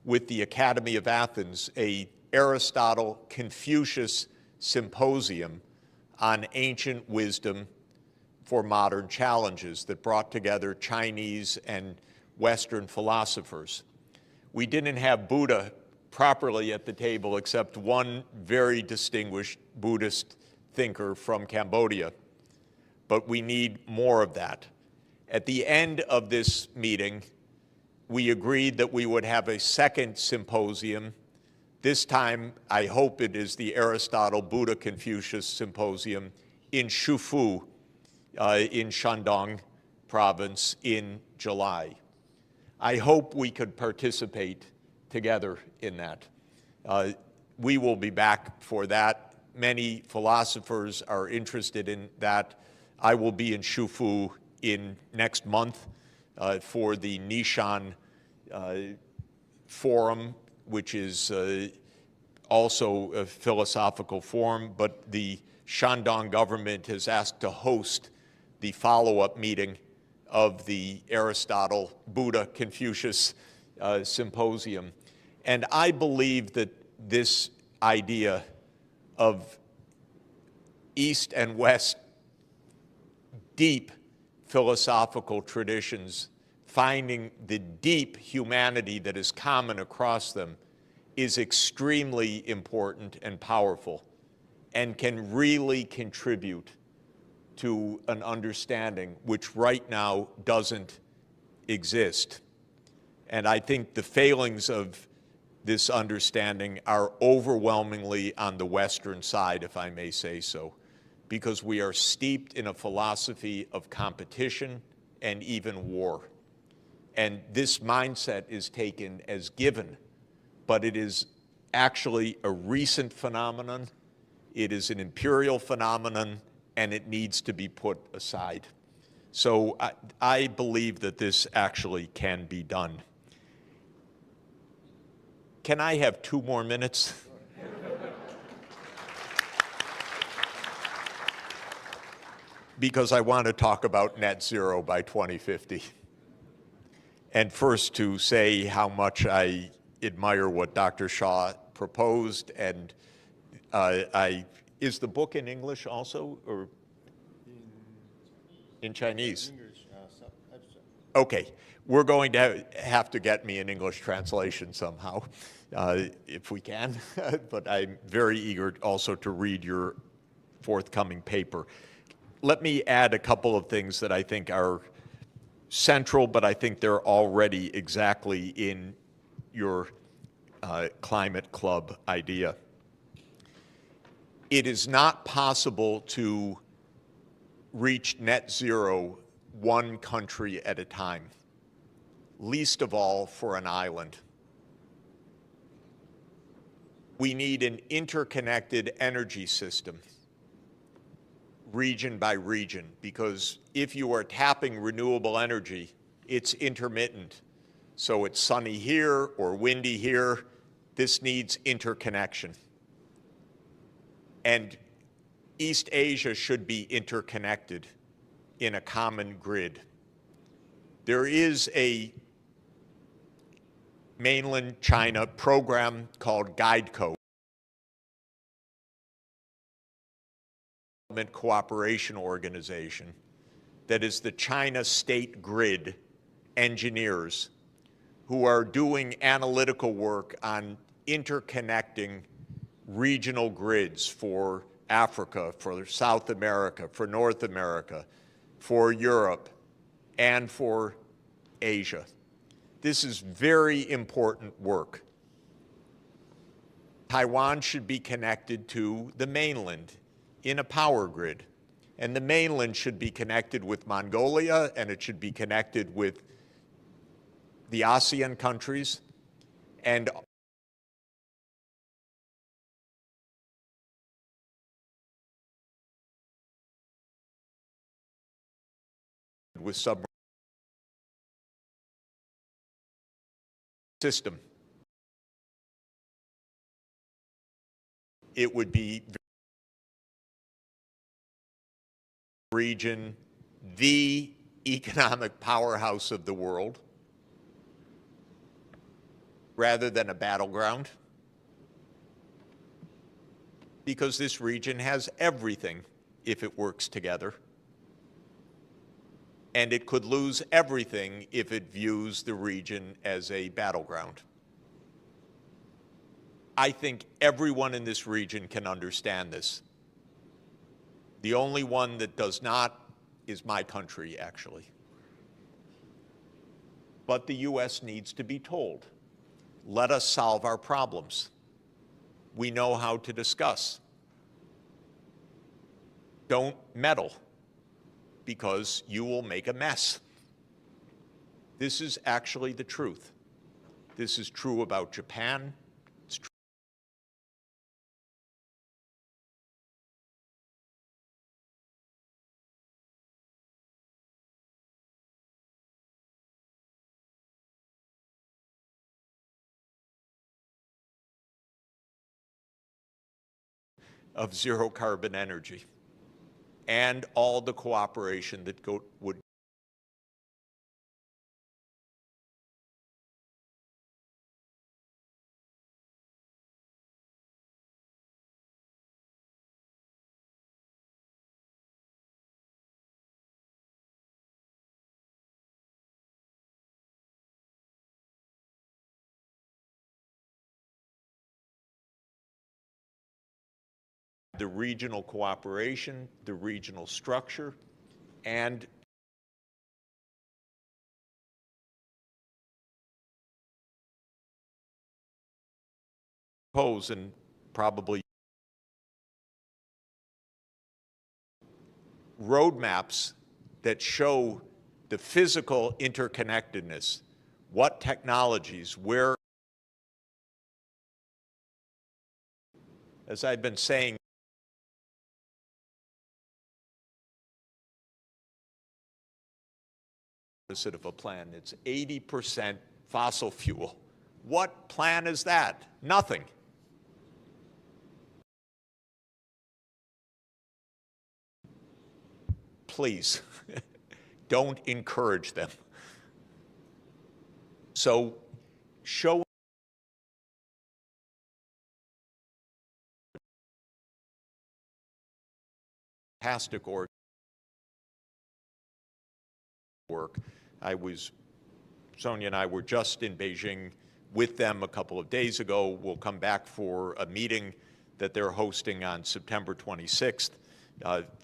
with the Academy of Athens, a Aristotle-Confucius symposium on ancient wisdom for modern challenges that brought together Chinese and Western philosophers. We didn't have Buddha properly at the table except one very distinguished Buddhist thinker from Cambodia, but we need more of that. At the end of this meeting, we agreed that we would have a second symposium. This time, I hope it is the Aristotle-Buddha-Confucius Symposium in Shufu, in Shandong province in July. I hope we could participate together in that. We will be back for that. Many philosophers are interested in that. I will be in Shufu in next month for the Nishan Forum, which is also a philosophical forum, but the Shandong government has asked to host the follow-up meeting of the Aristotle-Buddha-Confucius Symposium. And I believe that this idea of East and West deep philosophical traditions, finding the deep humanity that is common across them, is extremely important and powerful, and can really contribute to an understanding which right now doesn't exist. And I think the failings of this understanding are overwhelmingly on the Western side, if I may say so, because we are steeped in a philosophy of competition and even war. And this mindset is taken as given, but it is actually a recent phenomenon. It is an imperial phenomenon, and it needs to be put aside. So I believe that this actually can be done. Can I have 2 more minutes? Because I want to talk about net zero by 2050. And first to say how much I admire what Dr. Shaw proposed, and is the book in English also, or in Chinese? Okay, we're going to have to get me an English translation somehow, if we can, but I'm very eager also to read your forthcoming paper. Let me add a couple of things that I think are central, but I think they're already exactly in your climate club idea. It is not possible to reach net zero one country at a time, least of all for an island. We need an interconnected energy system, region by region, because if you are tapping renewable energy, it's intermittent. So it's sunny here or windy here. This needs interconnection. And East Asia should be interconnected in a common grid. There is a mainland China program called GuideCo, Cooperation Organization that is the China State Grid engineers who are doing analytical work on interconnecting regional grids for Africa, for South America, for North America, for Europe, and for Asia. This is very important work. Taiwan should be connected to the mainland in a power grid. And the mainland should be connected with Mongolia, and it should be connected with the ASEAN countries, and with submarine system. It would be region, the economic powerhouse of the world, rather than a battleground, because this region has everything if it works together. And it could lose everything if it views the region as a battleground. I think everyone in this region can understand this. The only one that does not is my country, actually. But the U.S. needs to be told, let us solve our problems. We know how to discuss. Don't meddle, because you will make a mess. This is actually the truth. This is true about Japan. It's true of zero carbon energy and all the cooperation that would the regional cooperation, the regional structure, and pose and probably roadmaps that show the physical interconnectedness, what technologies, where, as I've been saying, opposite of a plan. It's 80% fossil fuel. What plan is that? Nothing. Please, don't encourage them. So, show fantastic work. Sonia and I were just in Beijing with them a couple of days ago. We'll come back for a meeting that they're hosting on September 26th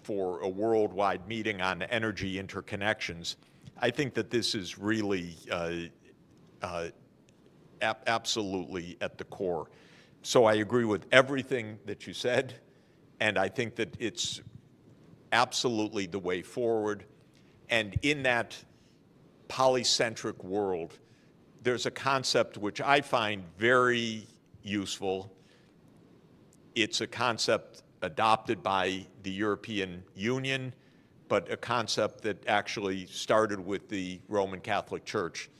for a worldwide meeting on energy interconnections. I think that this is really absolutely at the core. So I agree with everything that you said, and I think that it's absolutely the way forward. And in that polycentric world, there's a concept which I find very useful. It's a concept adopted by the European Union, but a concept that actually started with the Roman Catholic Church,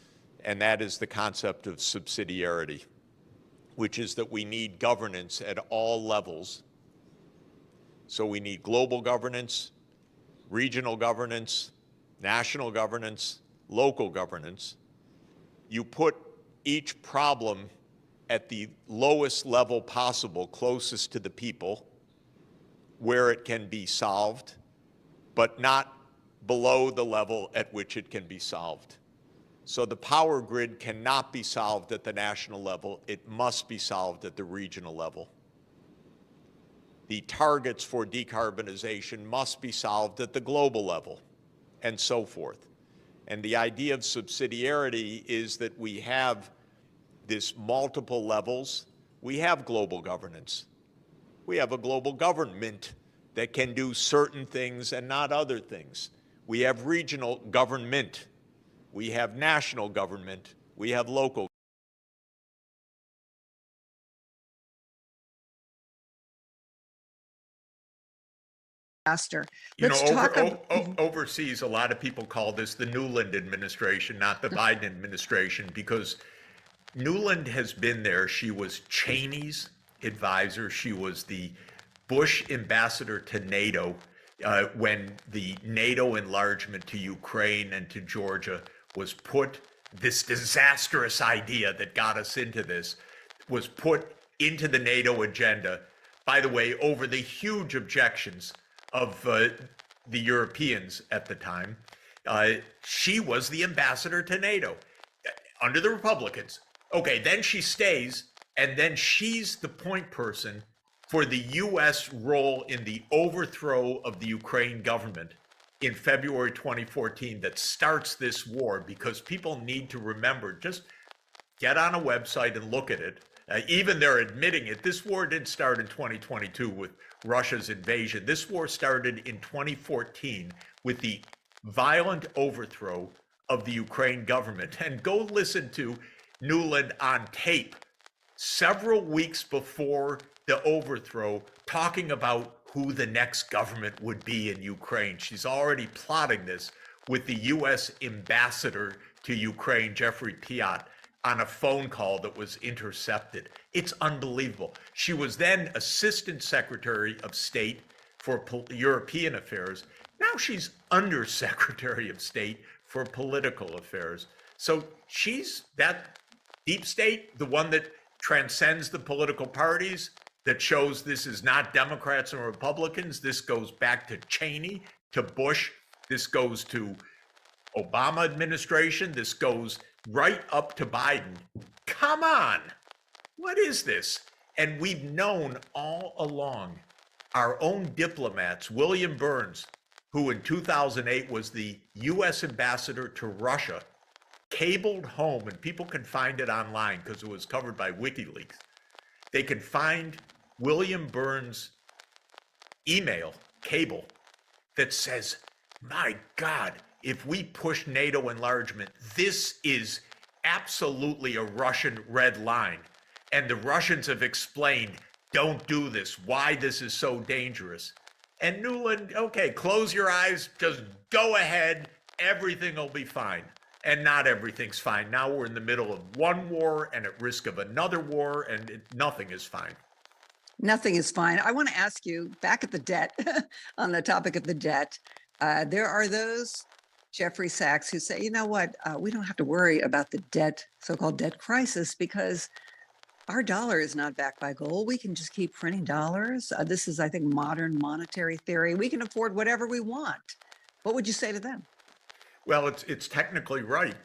and that is the concept of subsidiarity, which is that we need governance at all levels. So we need global governance, regional governance, national governance, local governance. You put each problem at the lowest level possible, closest to the people, where it can be solved, but not below the level at which it can be solved. So the power grid cannot be solved at the national level. It must be solved at the regional level. The targets for decarbonization must be solved at the global level, and so forth. And the idea of subsidiarity is that we have this multiple levels. We have global governance. We have a global government that can do certain things and not other things. We have regional government. We have national government. We have local. Faster. You Let's know, talk overseas, a lot of people call this the Newland administration, not the Biden administration, because Newland has been there. She was Cheney's advisor. She was the Bush ambassador to NATO when the NATO enlargement to Ukraine and to Georgia was put, this disastrous idea that got us into this was put into the NATO agenda, by the way, over the huge objections of the Europeans at the time. She was the ambassador to NATO under the Republicans. Okay, then she stays, and then she's the point person for the U.S. role in the overthrow of the Ukraine government in February 2014 that starts this war, because people need to remember, just get on a website and look at it. Even they're admitting it. This war didn't start in 2022 with Russia's invasion. This war started in 2014 with the violent overthrow of the Ukraine government. And go listen to Newland on tape several weeks before the overthrow, talking about who the next government would be in Ukraine. She's already plotting this with the U.S. ambassador to Ukraine, Jeffrey Piot, on a phone call that was intercepted. It's unbelievable. She was then Assistant Secretary of State for European Affairs. Now she's Under Secretary of State for Political Affairs. So she's that deep state, the one that transcends the political parties, that shows this is not Democrats and Republicans. This goes back to Cheney, to Bush. This goes to Obama administration. This goes right up to Biden. Come on. What is this? And we've known all along. Our own diplomats, William Burns, who in 2008 was the U.S. ambassador to Russia, cabled home, and people can find it online because it was covered by WikiLeaks. They can find William Burns' email cable that says, my God, if we push NATO enlargement, this is absolutely a Russian red line. And the Russians have explained, don't do this, why this is so dangerous. And Newland, okay, close your eyes, just go ahead, everything will be fine. And not everything's fine. Now we're in the middle of one war and at risk of another war, and nothing is fine. Nothing is fine. I want to ask you, back at the debt, on the topic of the debt, there are those, Jeffrey Sachs, who say, you know what, we don't have to worry about the debt, so-called debt crisis, because our dollar is not backed by gold. We can just keep printing dollars. This is, I think, modern monetary theory. We can afford whatever we want. What would you say to them? Well, it's technically right.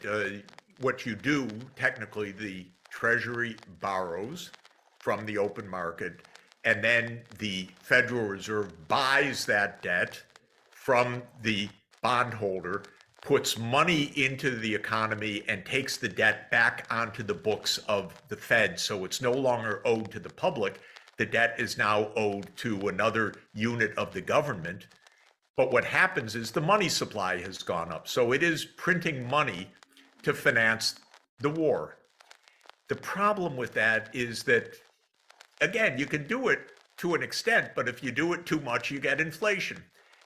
What you do, technically, the Treasury borrows from the open market, and then the Federal Reserve buys that debt from the bondholder, puts money into the economy, and takes the debt back onto the books of the Fed. So it's no longer owed to the public. The debt is now owed to another unit of the government. But what happens is the money supply has gone up. So it is printing money to finance the war. The problem with that is that, again, you can do it to an extent, but if you do it too much, you get inflation.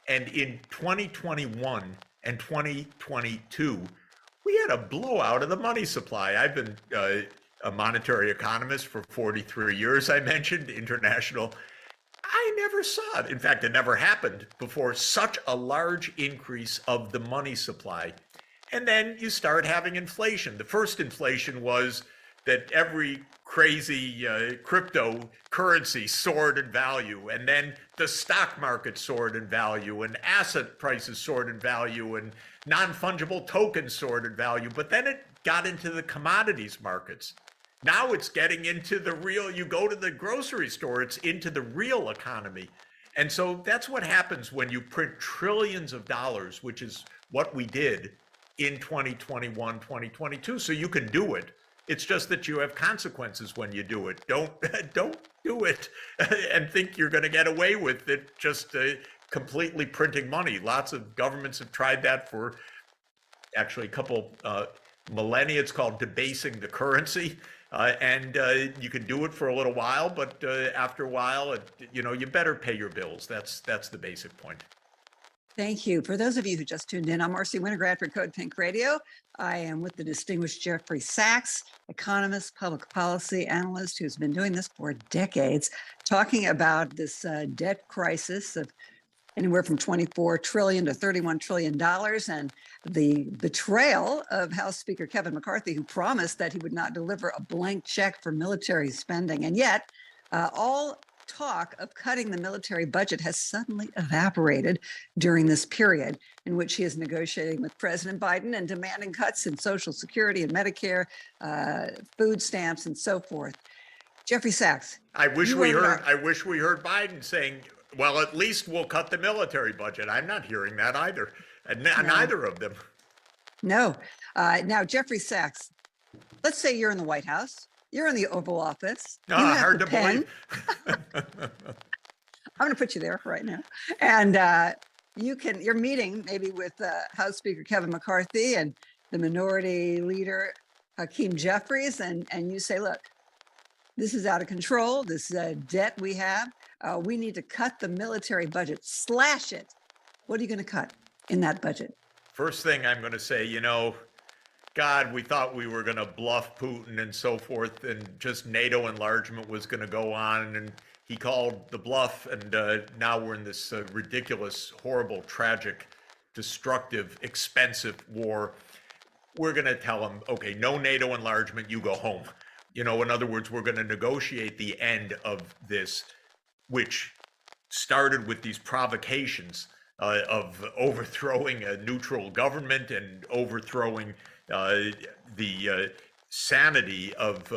And in 2021 and 2022, we had a blowout of the money supply. I've been a monetary economist for 43 years, I mentioned, international. I never saw it. In fact, it never happened before, such a large increase of the money supply. And then you start having inflation. The first inflation was that every crazy cryptocurrency soared in value, and then the stock market soared in value, and asset prices soared in value, and non-fungible tokens soared in value. But then it got into the commodities markets. Now it's getting into the real, you go to the grocery store, it's into the real economy. And so that's what happens when you print trillions of dollars, which is what we did in 2021, 2022. So you can do it. It's just that you have consequences when you do it. Don't do it and think you're going to get away with it just completely printing money. Lots of governments have tried that for actually a couple millennia. It's called debasing the currency. And you can do it for a little while, but after a while, you better pay your bills. That's the basic point. Thank you. For those of you who just tuned in, I'm Marcy Winograd for Code Pink Radio. I am with the distinguished Jeffrey Sachs, economist, public policy analyst, who's been doing this for decades, talking about this debt crisis of anywhere from $24 trillion to $31 trillion, and the betrayal of House Speaker Kevin McCarthy, who promised that he would not deliver a blank check for military spending. And yet, all talk of cutting the military budget has suddenly evaporated during this period in which he is negotiating with President Biden and demanding cuts in Social Security and Medicare, food stamps, and so forth. Jeffrey Sachs. I wish we heard Biden saying, well, at least we'll cut the military budget. I'm not hearing that either. Neither of them. No. Now, Jeffrey Sachs, let's say you're in the White House. You're in the Oval Office. Hard to believe. I'm going to put you there right now. And you're meeting maybe with House Speaker Kevin McCarthy and the minority leader, Hakeem Jeffries, and you say, look, this is out of control. This debt we have. We need to cut the military budget, slash it. What are you going to cut in that budget? First thing I'm going to say, God, we thought we were going to bluff Putin and so forth, and just NATO enlargement was going to go on, and he called the bluff, and now we're in this ridiculous, horrible, tragic, destructive, expensive war. We're going to tell him, okay, no NATO enlargement, you go home. In other words, we're going to negotiate the end of this, which started with these provocations of overthrowing a neutral government and overthrowing the sanity of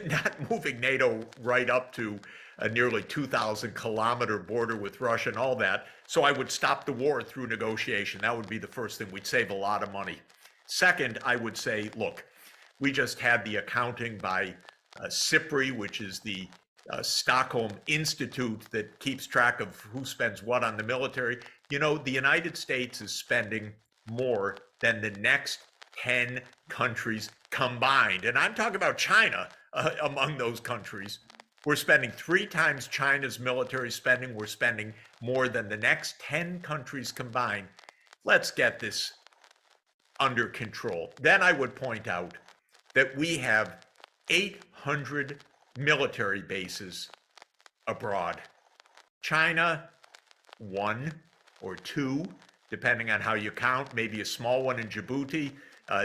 not moving NATO right up to a nearly 2,000 kilometer border with Russia and all that. So I would stop the war through negotiation. That would be the first thing. We'd save a lot of money. Second, I would say, look, we just had the accounting by SIPRI, which is the Stockholm Institute that keeps track of who spends what on the military. The United States is spending more than the next 10 countries combined. And I'm talking about China among those countries. We're spending 3 times China's military spending. We're spending more than the next 10 countries combined. Let's get this under control. Then I would point out that we have 800 military bases abroad. China, 1 or 2, depending on how you count, maybe a small one in Djibouti,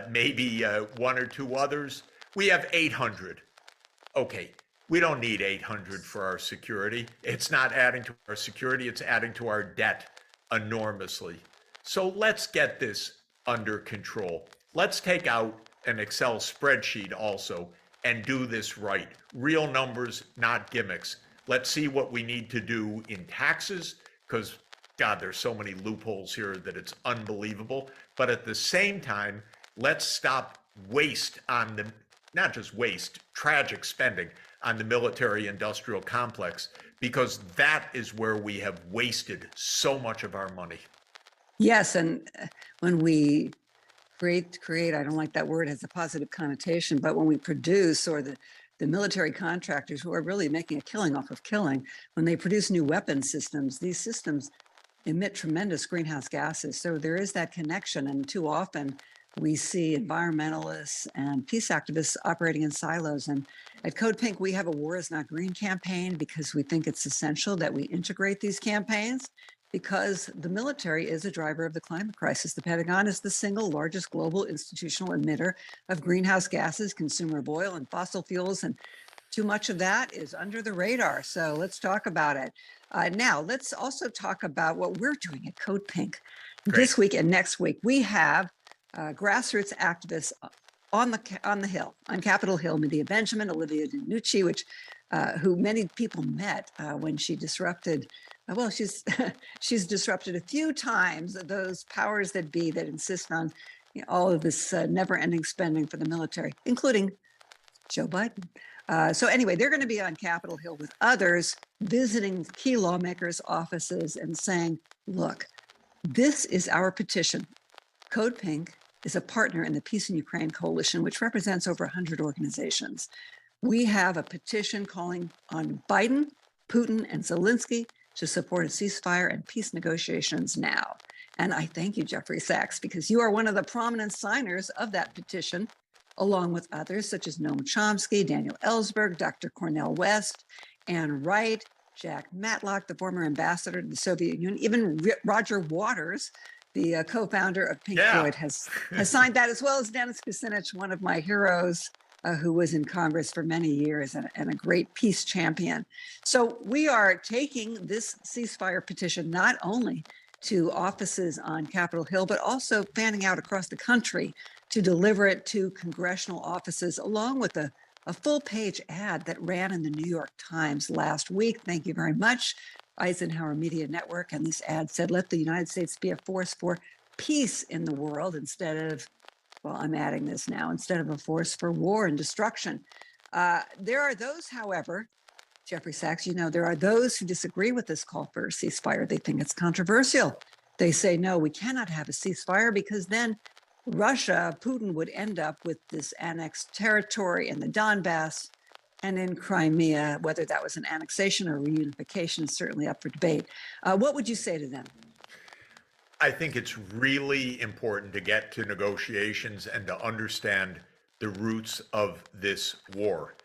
maybe 1 or 2 others. We have 800. Okay, we don't need 800 for our security. It's not adding to our security, it's adding to our debt enormously. So let's get this under control. Let's take out an Excel spreadsheet also and do this right. Real numbers, not gimmicks. Let's see what we need to do in taxes, because God, there's so many loopholes here that it's unbelievable. But at the same time, let's stop waste on the, not just waste, tragic spending on the military industrial complex, because that is where we have wasted so much of our money. Yes, and when we create, I don't like that word, it has a positive connotation, but when we produce, or the military contractors who are really making a killing off of killing, when they produce new weapon systems, these systems emit tremendous greenhouse gases. So there is that connection. And too often we see environmentalists and peace activists operating in silos. And at Code Pink, we have a War is Not Green campaign because we think it's essential that we integrate these campaigns, because the military is a driver of the climate crisis. The Pentagon is the single largest global institutional emitter of greenhouse gases, consumer of oil and fossil fuels, and too much of that is under the radar. So let's talk about it. Now, let's also talk about what we're doing at Code Pink. Great. This week and next week. We have grassroots activists on the Hill, on Capitol Hill, Medea Benjamin, Olivia DiNucci, who many people met when she disrupted. Well, she's disrupted a few times those powers that be that insist on all of this never-ending spending for the military, including Joe Biden. So anyway, they're going to be on Capitol Hill with others, visiting key lawmakers' offices and saying, look, this is our petition. Code Pink is a partner in the Peace in Ukraine Coalition, which represents over 100 organizations. We have a petition calling on Biden, Putin, and Zelensky to support a ceasefire and peace negotiations now. And I thank you, Jeffrey Sachs, because you are one of the prominent signers of that petition, along with others such as Noam Chomsky, Daniel Ellsberg, Dr. Cornel West, Ann Wright, Jack Matlock, the former ambassador to the Soviet Union, even Roger Waters, the co-founder of Pink Floyd, has signed that, as well as Dennis Kucinich, one of my heroes, who was in Congress for many years and a great peace champion. So we are taking this ceasefire petition not only to offices on Capitol Hill, but also fanning out across the country to deliver it to congressional offices, along with a full-page ad that ran in the New York Times last week. Thank you very much, Eisenhower Media Network. And this ad said, let the United States be a force for peace in the world instead of, well, I'm adding this now, instead of a force for war and destruction. There are those, however, Jeffrey Sachs, there are those who disagree with this call for a ceasefire. They think it's controversial. They say, no, we cannot have a ceasefire because then Russia, Putin would end up with this annexed territory in the Donbass and in Crimea. Whether that was an annexation or reunification is certainly up for debate. What would you say to them? I think it's really important to get to negotiations and to understand the roots of this war.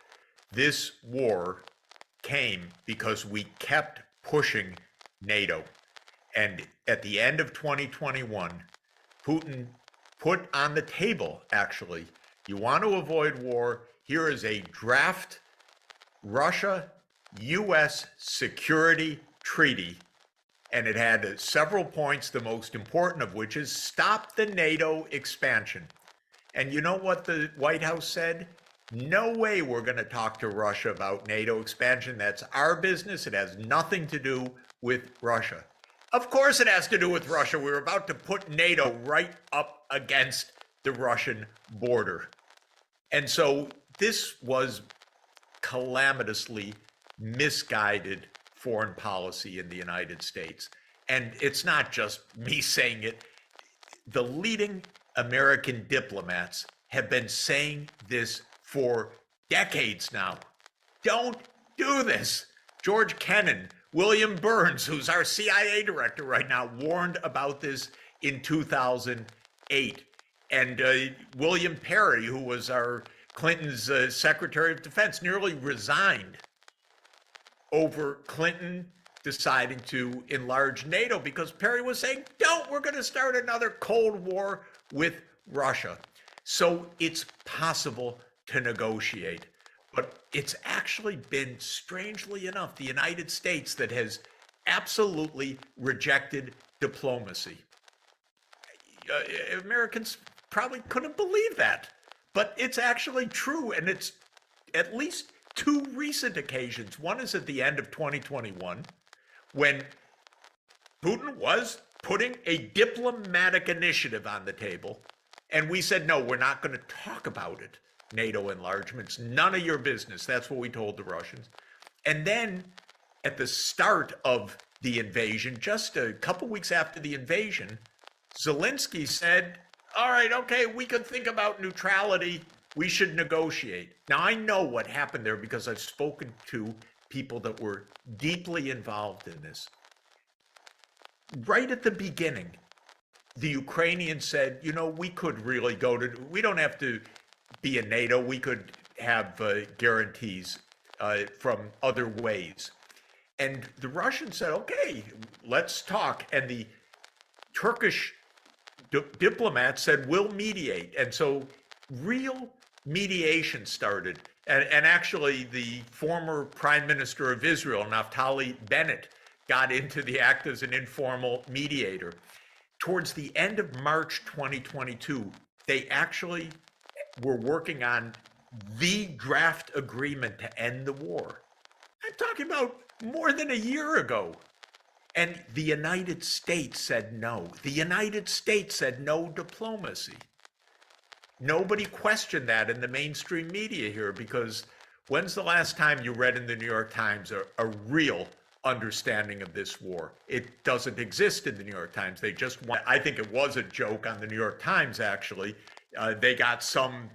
This war came because we kept pushing NATO. And at the end of 2021, Putin put on the table, actually, you want to avoid war, here is a draft Russia-US security treaty. And it had several points, the most important of which is stop the NATO expansion. And you know what the White House said? No way we're going to talk to Russia about NATO expansion. That's our business. It has nothing to do with Russia. Of course it has to do with Russia. We're about to put NATO right up against the Russian border. And so this was calamitously misguided foreign policy in the United States. And it's not just me saying it. The leading American diplomats have been saying this for decades now. Don't do this. George Kennan, William Burns, who's our CIA director right now, warned about this in 2008. And William Perry, who was our Clinton's Secretary of Defense, nearly resigned over Clinton deciding to enlarge NATO because Perry was saying, we're going to start another Cold War with Russia. So it's possible to negotiate. But it's actually been, strangely enough, the United States that has absolutely rejected diplomacy. Americans probably couldn't believe that, but it's actually true. And it's at least two recent occasions. One is at the end of 2021, when Putin was putting a diplomatic initiative on the table. And we said, no, we're not going to talk about it. NATO enlargements, none of your business. That's what we told the Russians. And then at the start of the invasion, just a couple weeks after the invasion, Zelensky said, all right, okay, we could think about neutrality. We should negotiate. Now, I know what happened there because I've spoken to people that were deeply involved in this. Right at the beginning, the Ukrainians said, we could really we don't have to be in NATO. We could have guarantees from other ways. And the Russians said, okay, let's talk. And the Turkish diplomat said, we'll mediate. And so real mediation started. And actually, the former prime minister of Israel, Naftali Bennett, got into the act as an informal mediator. Towards the end of March 2022, they actually were working on the draft agreement to end the war. I'm talking about more than a year ago. And the United States said no. The United States said no diplomacy. Nobody questioned that in the mainstream media here, because when's the last time you read in the New York Times a real understanding of this war? It doesn't exist in the New York Times. They just want, I think it was a joke on the New York Times, actually. They got some,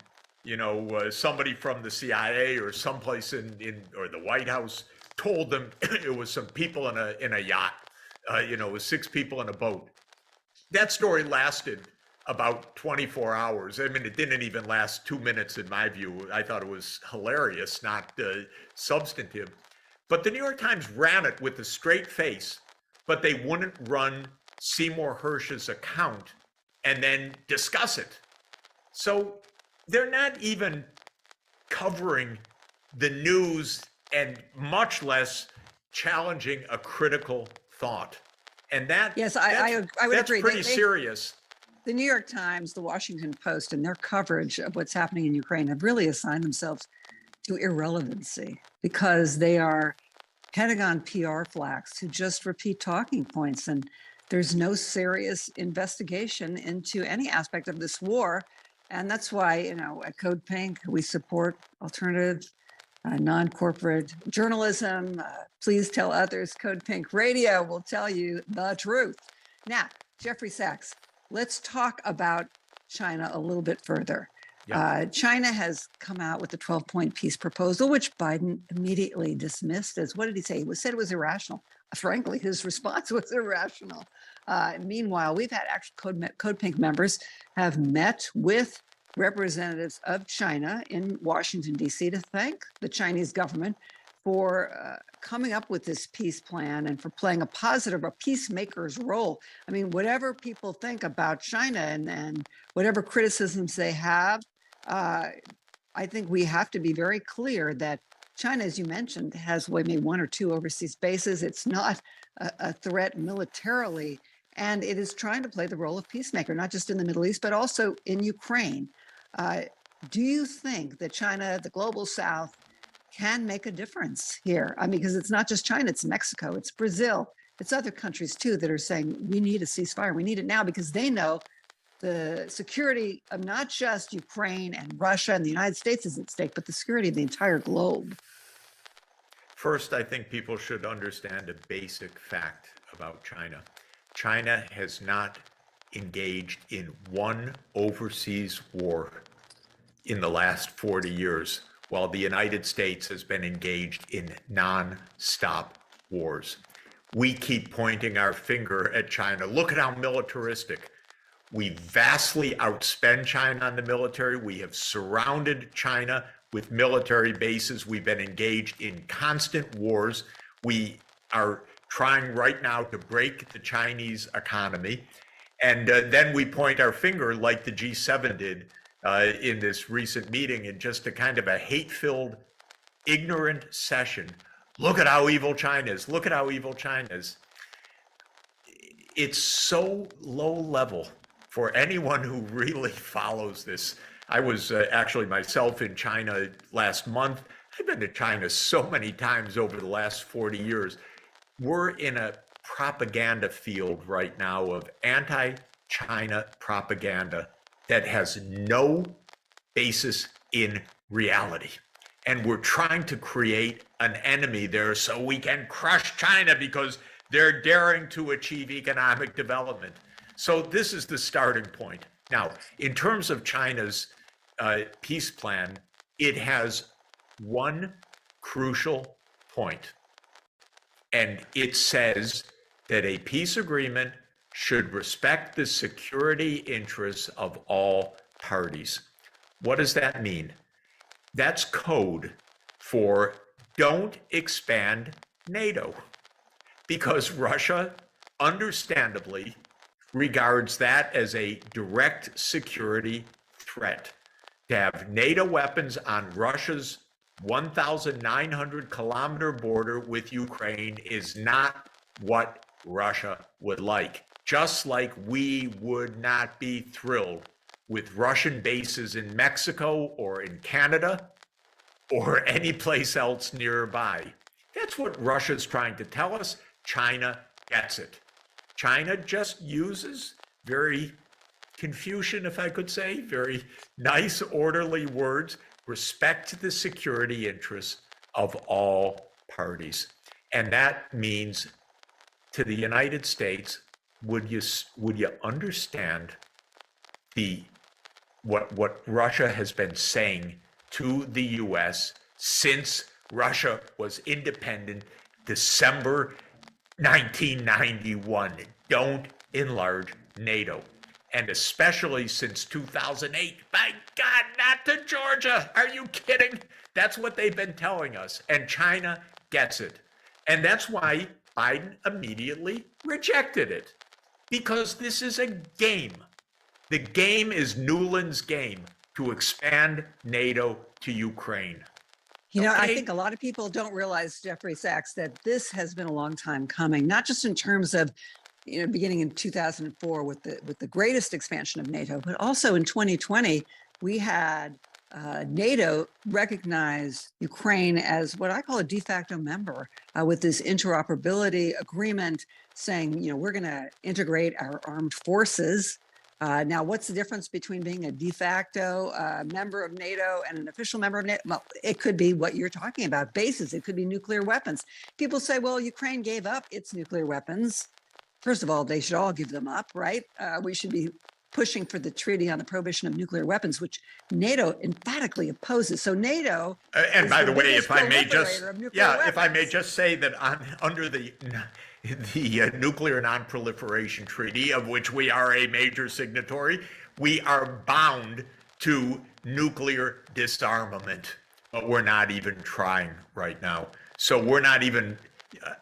somebody from the CIA or someplace or the White House told them it was some people in a yacht. It was 6 people in a boat. That story lasted about 24 hours. I mean, it didn't even last 2 minutes in my view. I thought it was hilarious, not substantive. But the New York Times ran it with a straight face, but they wouldn't run Seymour Hersh's account and then discuss it. So they're not even covering the news and much less challenging a critical thought. And yes, I would that's agree. Pretty serious. The New York Times, the Washington Post, and their coverage of what's happening in Ukraine have really assigned themselves to irrelevancy because they are Pentagon PR flacks who just repeat talking points. And there's no serious investigation into any aspect of this war. And that's why, at Code Pink, we support alternative, non-corporate journalism. Please tell others. Code Pink Radio will tell you the truth. Now, Jeffrey Sachs, let's talk about China a little bit further. Yeah. China has come out with the 12-point peace proposal, which Biden immediately dismissed as, what did he say? He said it was irrational. Frankly, his response was irrational. Meanwhile, we've had actual Code Pink members have met with representatives of China in Washington, D.C. to thank the Chinese government for coming up with this peace plan and for playing a peacemaker's role. I mean, whatever people think about China and whatever criticisms they have, I think we have to be very clear that China, as you mentioned, has maybe 1 or 2 overseas bases. It's not a threat militarily, and it is trying to play the role of peacemaker, not just in the Middle East, but also in Ukraine. Do you think that China, the global South, can make a difference here? I mean, because it's not just China, it's Mexico, it's Brazil, it's other countries too that are saying we need a ceasefire, we need it now, because they know the security of not just Ukraine and Russia and the United States is at stake, but the security of the entire globe. First, I think people should understand a basic fact about China. China has not engaged in one overseas war in the last 40 years, while the United States has been engaged in non-stop wars. We keep pointing our finger at China. Look at how militaristic. We vastly outspend China on the military. We have surrounded China with military bases. We've been engaged in constant wars. We are trying right now to break the Chinese economy. And then we point our finger like the G7 did in this recent meeting in just a kind of a hate-filled, ignorant session. Look at how evil China is. Look at how evil China is. It's so low level for anyone who really follows this. I was actually myself in China last month. I've been to China so many times over the last 40 years. We're in a propaganda field right now of anti-China propaganda that has no basis in reality. And we're trying to create an enemy there so we can crush China because they're daring to achieve economic development. So this is the starting point. Now, in terms of China's peace plan, it has one crucial point. And it says that a peace agreement should respect the security interests of all parties. What does that mean? That's code for don't expand NATO. because Russia, understandably, regards that as a direct security threat. To have NATO weapons on Russia's 1,900-kilometer border with Ukraine is not what Russia would like. Just like we would not be thrilled with Russian bases in Mexico or in Canada or any place else nearby. That's what Russia's trying to tell us. China gets it. China just uses very Confucian, if I could say, very nice, orderly words, respect the security interests of all parties. And that means to the United States, would you understand what Russia has been saying to the US since Russia was independent December 1991? Don't enlarge NATO. And especially since 2008. My God, not to Georgia. Are you kidding? That's what they've been telling us. And China gets it. And that's why Biden immediately rejected it. Because this is a game. The game is Newland's game to expand NATO to Ukraine. You know, I Okay. think a lot of people don't realize, Jeffrey Sachs, that this has been a long time coming, not just in terms of, you know, beginning in 2004 with the greatest expansion of NATO, but also in 2020, we had NATO recognize Ukraine as what I call a de facto member with this interoperability agreement saying, you know, we're going to integrate our armed forces. Now, what's the difference between being a de facto member of NATO and an official member of NATO? Well, it could be what you're talking about, bases. It could be nuclear weapons. People say, well, Ukraine gave up its nuclear weapons. First of all, they should all give them up, right? We should be pushing for the treaty on the prohibition of nuclear weapons, which NATO emphatically opposes. So NATO, And is by the the way, biggest if I may just, proliferator of nuclear if I may weapons. just say that under the Nuclear Non-Proliferation Treaty, of which we are a major signatory, we are bound to nuclear disarmament, but we're not even trying right now. So we're not even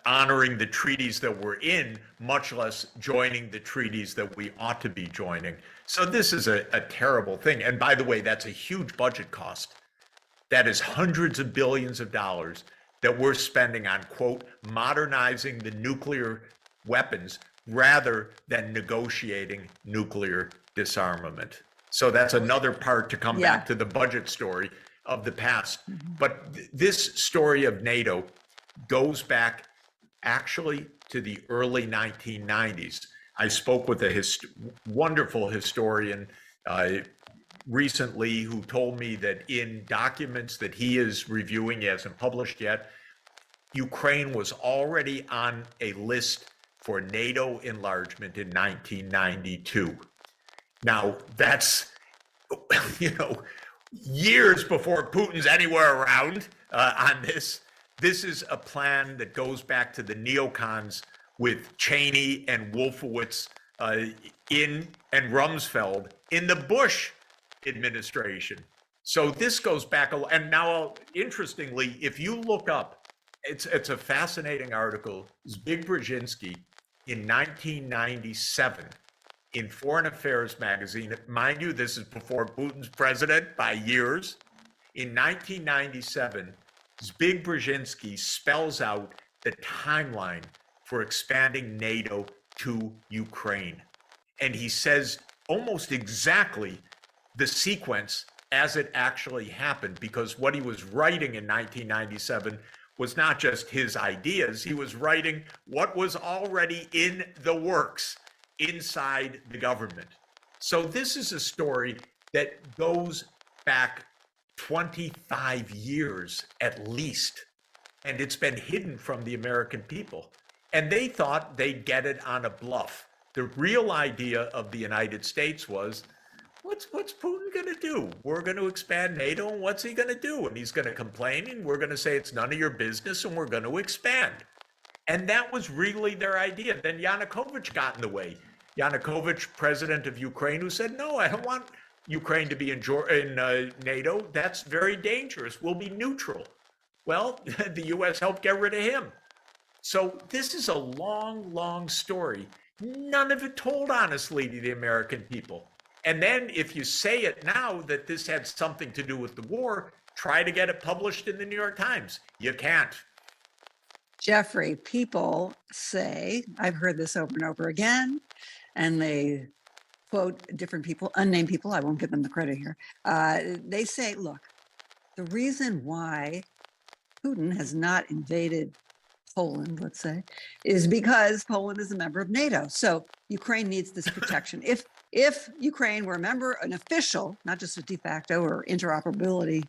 honoring the treaties that we're in, much less joining the treaties that we ought to be joining. So this is a terrible thing. And by the way, that's a huge budget cost. That is hundreds of billions of dollars that we're spending on, quote, modernizing the nuclear weapons rather than negotiating nuclear disarmament. So that's another part to come back to the budget story of the past. But this story of NATO goes back actually to the early 1990s. I spoke with a wonderful historian recently who told me that in documents that he is reviewing, he hasn't published yet, Ukraine was already on a list for NATO enlargement in 1992. Now, that's, years before Putin's anywhere around on this. This is a plan that goes back to the neocons with Cheney and Wolfowitz and Rumsfeld in the Bush administration. So this goes back a lot. And now, interestingly, if you look up, it's a fascinating article. Zbig Brzezinski in 1997 in Foreign Affairs magazine. Mind you, this is before Putin's president by years. In 1997, Zbig Brzezinski spells out the timeline for expanding NATO to Ukraine. And he says almost exactly the sequence as it actually happened, because what he was writing in 1997 was not just his ideas, he was writing what was already in the works inside the government. So this is a story that goes back 25 years at least, and it's been hidden from the American people. And they thought they'd get it on a bluff. The real idea of the United States was, what's Putin going to do? We're going to expand NATO, and what's he going to do? And he's going to complain, and we're going to say it's none of your business, and we're going to expand. And that was really their idea. Then Yanukovych got in the way. Yanukovych, president of Ukraine, who said, no, I don't want Ukraine to be in NATO. That's very dangerous. We'll be neutral. Well, the U.S. helped get rid of him. So this is a long, long story. None of it told honestly to the American people. And then if you say it now that this had something to do with the war, try to get it published in the New York Times. You can't. Jeffrey, people say, I've heard this over and over again, and they quote different people, unnamed people, I won't give them the credit here. They say, look, the reason why Putin has not invaded Poland, let's say, is because Poland is a member of NATO. So Ukraine needs this protection. If Ukraine were a member, an official, not just a de facto or interoperability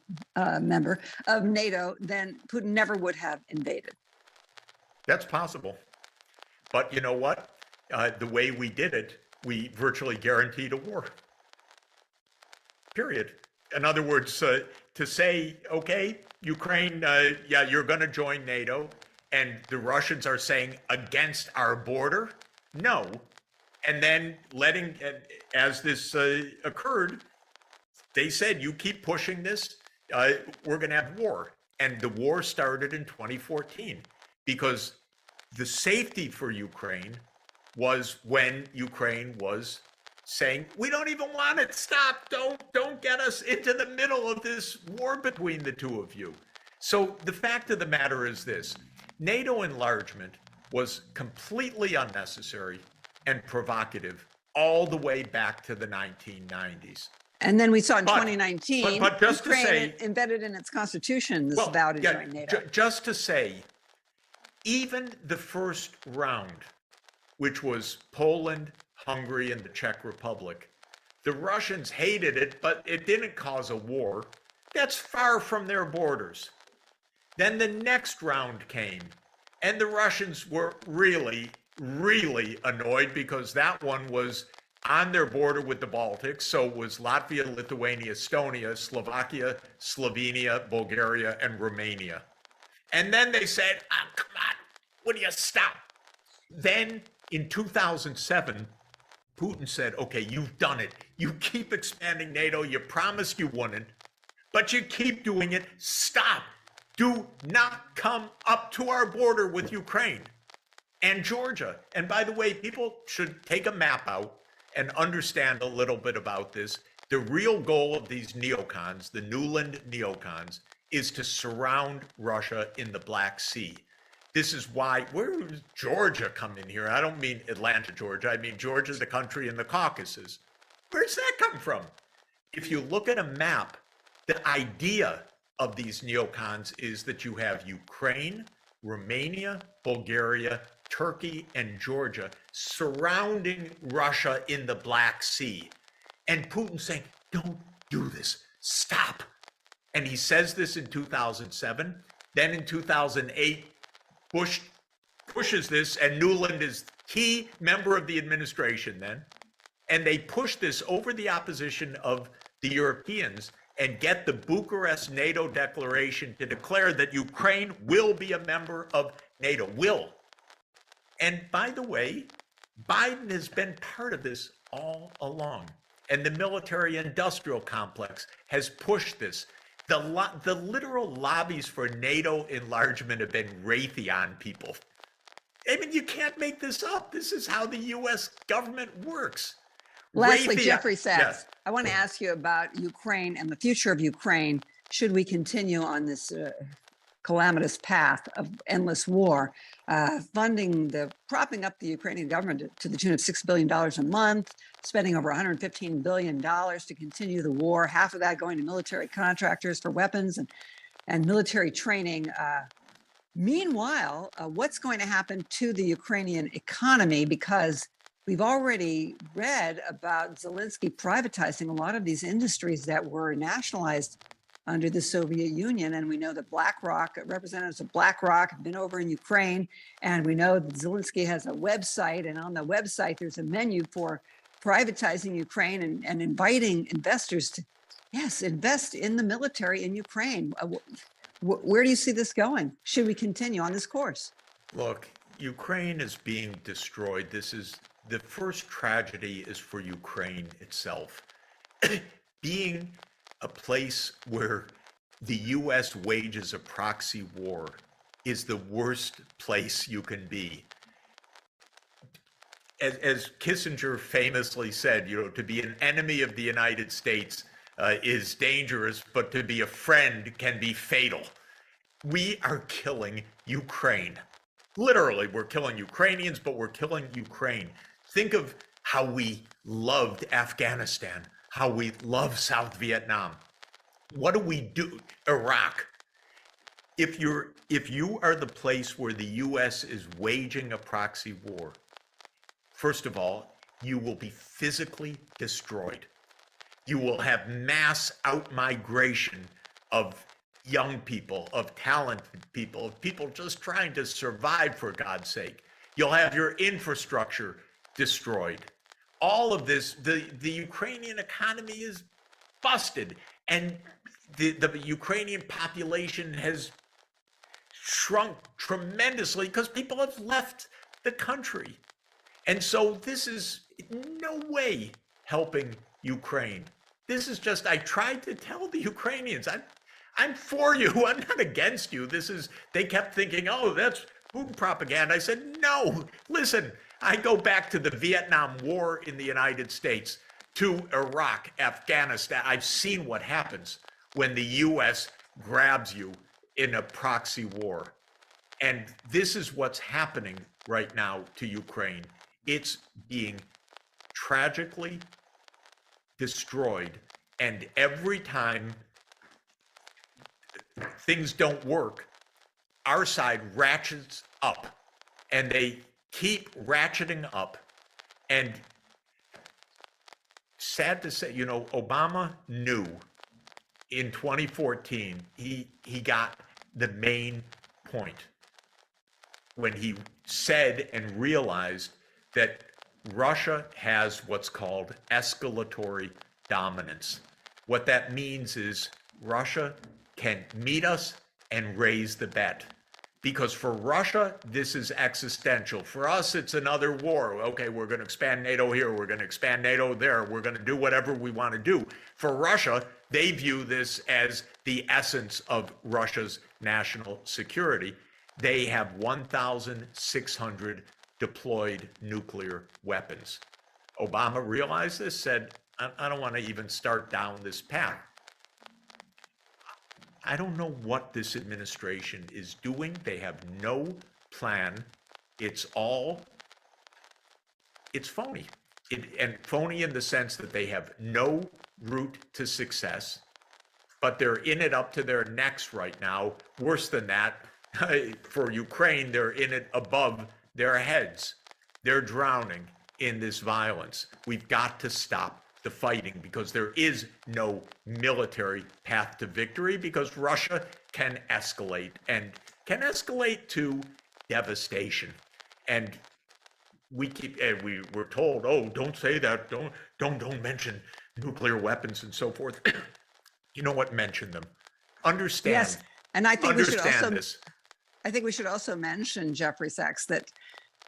member of NATO, then Putin never would have invaded. That's possible. But you know what? The way we did it, we virtually guaranteed a war. Period. In other words, to say, okay, Ukraine, yeah, you're going to join NATO, and the Russians are saying against our border, no. And then letting, as this occurred, they said, you keep pushing this, we're going to have war. And the war started in 2014 because the safety for Ukraine was when Ukraine was saying, we don't even want it, stop, don't get us into the middle of this war between the two of you. So the fact of the matter is this, NATO enlargement was completely unnecessary and provocative all the way back to the 1990s. And then we saw in 2019, but just Ukraine to say, embedded in its constitution this vow to join NATO. Just to say, even the first round, which was Poland, Hungary, and the Czech Republic, the Russians hated it, but it didn't cause a war. That's far from their borders. Then the next round came, and the Russians were really, really annoyed because that one was on their border with the Baltics. So it was Latvia, Lithuania, Estonia, Slovakia, Slovenia, Bulgaria, and Romania. And then they said, oh, come on, will you stop? Then in 2007, Putin said, okay, you've done it. You keep expanding NATO. You promised you wouldn't, but you keep doing it. Stop. Do not come up to our border with Ukraine and Georgia. And by the way, people should take a map out and understand a little bit about this. The real goal of these neocons, the Nuland neocons, is to surround Russia in the Black Sea. This is why, where does Georgia come in here? I don't mean Atlanta, Georgia. I mean Georgia, the country in the Caucasus. Where's that come from? If you look at a map, the idea of these neocons is that you have Ukraine, Romania, Bulgaria, Turkey, and Georgia surrounding Russia in the Black Sea. And Putin saying, don't do this, stop. And he says this in 2007. Then in 2008, Bush pushes this, and Nuland is key member of the administration then. And they push this over the opposition of the Europeans and get the Bucharest NATO declaration to declare that Ukraine will be a member of NATO, will. And by the way, Biden has been part of this all along. And the military industrial complex has pushed this. The literal lobbies for NATO enlargement have been Raytheon people. I mean, you can't make this up. This is how the US government works. Lastly, Raytheon, Jeffrey Sachs, yes. I want to ask you about Ukraine and the future of Ukraine. Should we continue on this calamitous path of endless war, propping up the Ukrainian government to the tune of $6 billion a month, spending over $115 billion to continue the war, half of that going to military contractors for weapons and military training. Meanwhile, what's going to happen to the Ukrainian economy? Because we've already read about Zelensky privatizing a lot of these industries that were nationalized under the Soviet Union. And we know that BlackRock, representatives of BlackRock have been over in Ukraine. And we know that Zelensky has a website. And on the website, there's a menu for privatizing Ukraine and inviting investors to, yes, invest in the military in Ukraine. Where do you see this going? Should we continue on this course? Look, Ukraine is being destroyed. The first tragedy is for Ukraine itself. Being a place where the U.S. wages a proxy war is the worst place you can be. As Kissinger famously said, to be an enemy of the United States is dangerous, but to be a friend can be fatal. We are killing Ukraine. Literally, we're killing Ukrainians, but we're killing Ukraine. Think of how we loved Afghanistan, how we love South Vietnam. What do we do? Iraq. If you are the place where the US is waging a proxy war, first of all, you will be physically destroyed. You will have mass outmigration of young people, of talented people, of people just trying to survive, for God's sake. You'll have your infrastructure destroyed. All of this, the Ukrainian economy is busted, and the Ukrainian population has shrunk tremendously because people have left the country. And so this is in no way helping Ukraine. This is just, I tried to tell the Ukrainians, I'm for you, I'm not against you. They kept thinking, oh, that's Putin propaganda. I said, no, listen, I go back to the Vietnam War in the United States, to Iraq, Afghanistan. I've seen what happens when the US grabs you in a proxy war. And this is what's happening right now to Ukraine. It's being tragically destroyed. And every time things don't work, our side ratchets up, and they keep ratcheting up. And sad to say, Obama knew in 2014, he got the main point when he said and realized that Russia has what's called escalatory dominance. What that means is Russia can meet us and raise the bet. Because for Russia, this is existential. For us, it's another war. Okay, we're going to expand NATO here, we're going to expand NATO there, we're going to do whatever we want to do. For Russia, they view this as the essence of Russia's national security. They have 1,600 deployed nuclear weapons. Obama realized this, said, I don't want to even start down this path. I don't know what this administration is doing. They have no plan. It's phony. And phony in the sense that they have no route to success, but they're in it up to their necks right now. Worse than that, for Ukraine, they're in it above their heads. They're drowning in this violence. We've got to stop the fighting, because there is no military path to victory, because Russia can escalate, and can escalate to devastation. And we're told, oh, don't say that, don't mention nuclear weapons and so forth. You know what? Mention them. Understand. Yes, and I think I think we should also mention, Jeffrey Sachs, that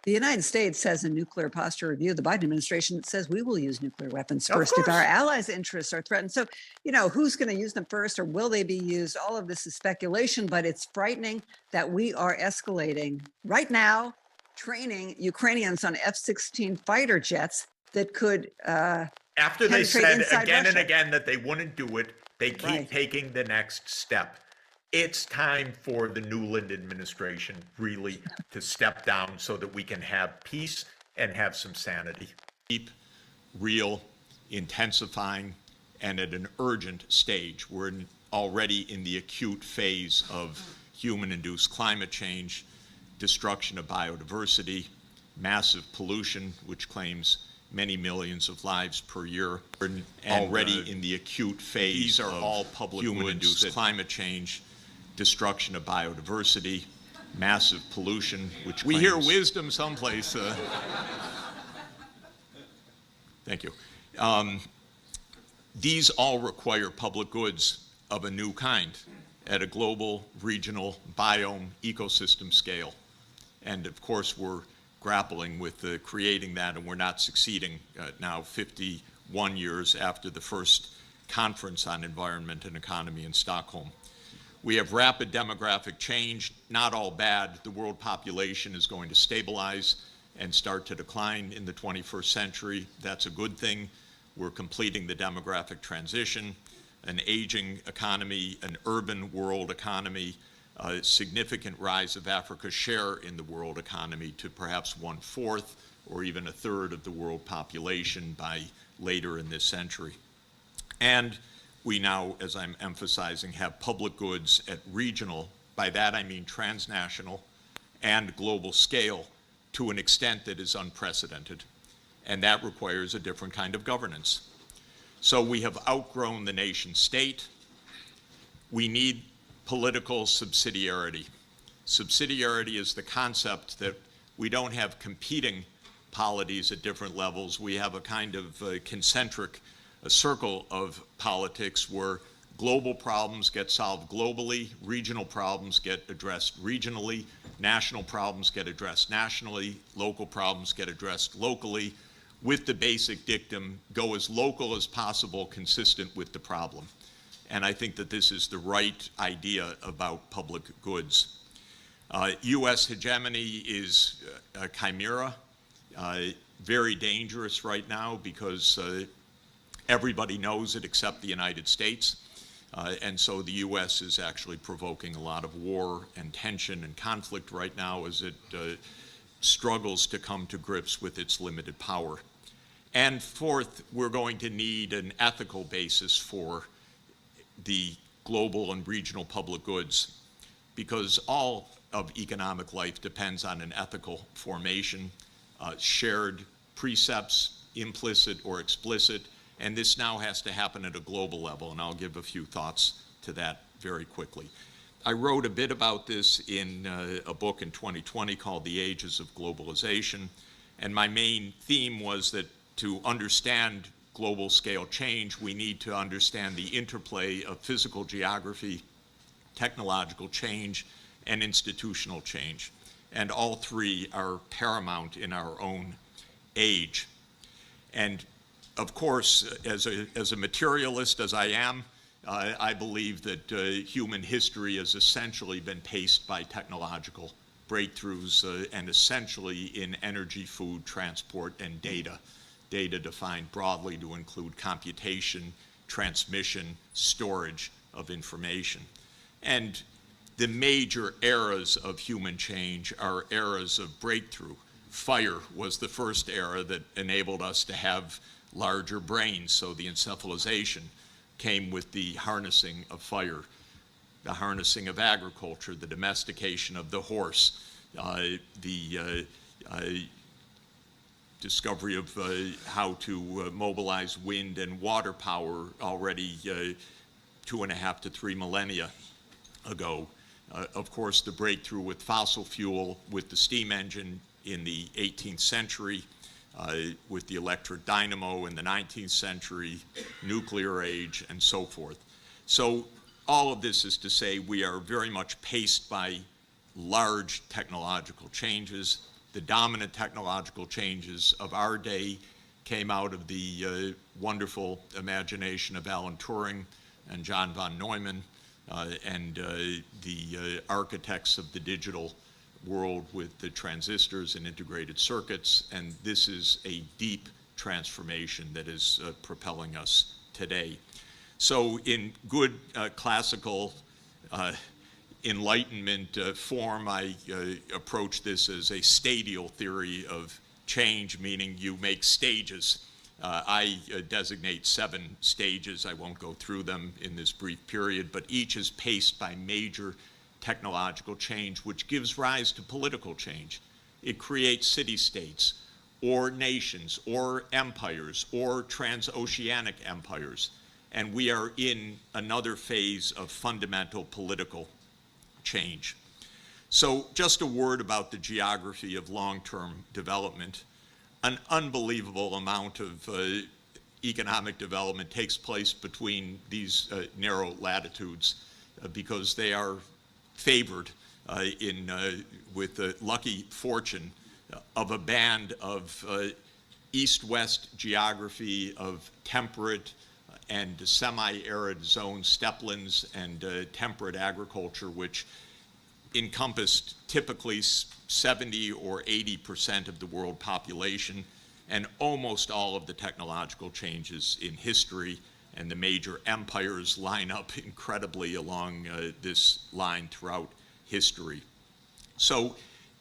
the United States has a nuclear posture review. The Biden administration says we will use nuclear weapons first if our allies' interests are threatened. So, who's going to use them first, or will they be used? All of this is speculation, but it's frightening that we are escalating right now, training Ukrainians on F-16 fighter jets that could after they said again Russia. And again that they wouldn't do it, they keep taking the next step. It's time for the Newland administration really to step down so that we can have peace and have some sanity. Deep, real, intensifying, and at an urgent stage. We're already in the acute phase of human-induced climate change, destruction of biodiversity, massive pollution, which claims many millions of lives per year. We're already in the acute phase these are of all public human-induced climate change, destruction of biodiversity, massive pollution, which We claims... hear wisdom someplace. Thank you. These all require public goods of a new kind at a global, regional, biome, ecosystem scale. And of course, we're grappling with creating that, and we're not succeeding now 51 years after the first conference on environment and economy in Stockholm. We have rapid demographic change, not all bad. The world population is going to stabilize and start to decline in the 21st century. That's a good thing. We're completing the demographic transition, an aging economy, an urban world economy, a significant rise of Africa's share in the world economy to perhaps 1/4 or even 1/3 of the world population by later in this century. And we now, as I'm emphasizing, have public goods at regional, by that I mean transnational, and global scale to an extent that is unprecedented. And that requires a different kind of governance. So we have outgrown the nation state. We need political subsidiarity. Subsidiarity is the concept that we don't have competing polities at different levels. We have a kind of concentric circle of politics where global problems get solved globally, regional problems get addressed regionally, national problems get addressed nationally, local problems get addressed locally, with the basic dictum, go as local as possible, consistent with the problem. And I think that this is the right idea about public goods. US hegemony is a chimera, very dangerous right now because everybody knows it except the United States. And so the US is actually provoking a lot of war and tension and conflict right now as it struggles to come to grips with its limited power. And fourth, we're going to need an ethical basis for the global and regional public goods, because all of economic life depends on an ethical formation, shared precepts, implicit or explicit, and this now has to happen at a global level, and I'll give a few thoughts to that very quickly. I wrote a bit about this in a book in 2020 called The Ages of Globalization, and my main theme was that to understand global scale change, we need to understand the interplay of physical geography, technological change, and institutional change. And all three are paramount in our own age. And of course, as a materialist as I am, I believe that human history has essentially been paced by technological breakthroughs and essentially in energy, food, transport, and data. Data defined broadly to include computation, transmission, storage of information. And the major eras of human change are eras of breakthrough. Fire was the first era that enabled us to have larger brains, so the encephalization came with the harnessing of fire, the harnessing of agriculture, the domestication of the horse, the discovery of how to mobilize wind and water power already 2.5 to 3 millennia ago. Of course, the breakthrough with fossil fuel, with the steam engine in the 18th century, with the electric dynamo in the 19th century, nuclear age, and so forth. So all of this is to say we are very much paced by large technological changes. The dominant technological changes of our day came out of the wonderful imagination of Alan Turing and John von Neumann and the architects of the digital world with the transistors and integrated circuits, and this is a deep transformation that is propelling us today. So in good classical Enlightenment form, I approach this as a stadial theory of change, meaning you make stages. I designate 7 stages. I won't go through them in this brief period, but each is paced by major technological change, which gives rise to political change. It creates city-states, or nations, or empires, or transoceanic empires. And we are in another phase of fundamental political change. So just a word about the geography of long-term development. An unbelievable amount of economic development takes place between these narrow latitudes because they are favored with the lucky fortune of a band of east-west geography, of temperate, and semi-arid zone steppelands and temperate agriculture, which encompassed typically 70 or 80% of the world population, and almost all of the technological changes in history, and the major empires line up incredibly along this line throughout history. So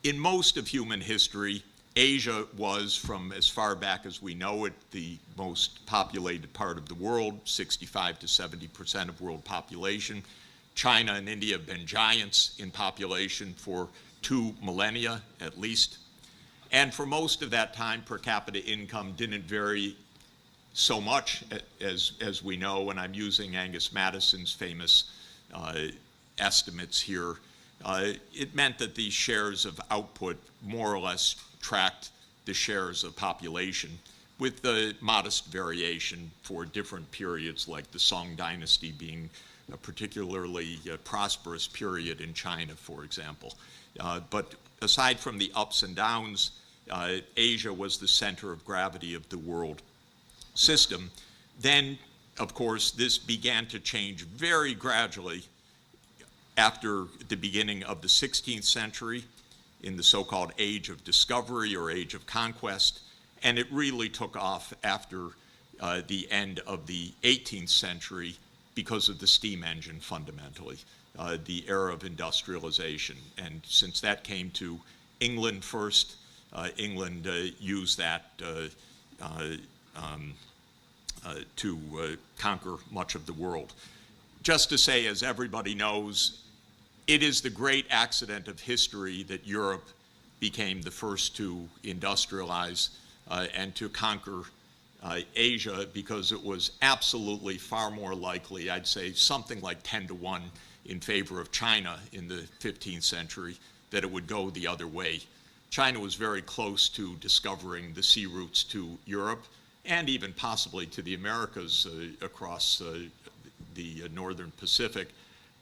in most of human history, Asia was, from as far back as we know it, the most populated part of the world, 65 to 70% of world population. China and India have been giants in population for 2 millennia at least. And for most of that time, per capita income didn't vary so much as we know, and I'm using Angus Madison's famous estimates here. It meant that the shares of output more or less tracked the shares of population, with the modest variation for different periods, like the Song Dynasty being a particularly prosperous period in China, for example. But aside from the ups and downs, Asia was the center of gravity of the world system. Then, of course, this began to change very gradually after the beginning of the 16th century, in the so-called Age of Discovery or Age of Conquest, and it really took off after the end of the 18th century because of the steam engine, fundamentally, the era of industrialization. And since that came to England first, England used that to conquer much of the world. Just to say, as everybody knows, it is the great accident of history that Europe became the first to industrialize and to conquer Asia, because it was absolutely far more likely, I'd say something like 10 to 1 in favor of China in the 15th century, that it would go the other way. China was very close to discovering the sea routes to Europe and even possibly to the Americas across the northern Pacific.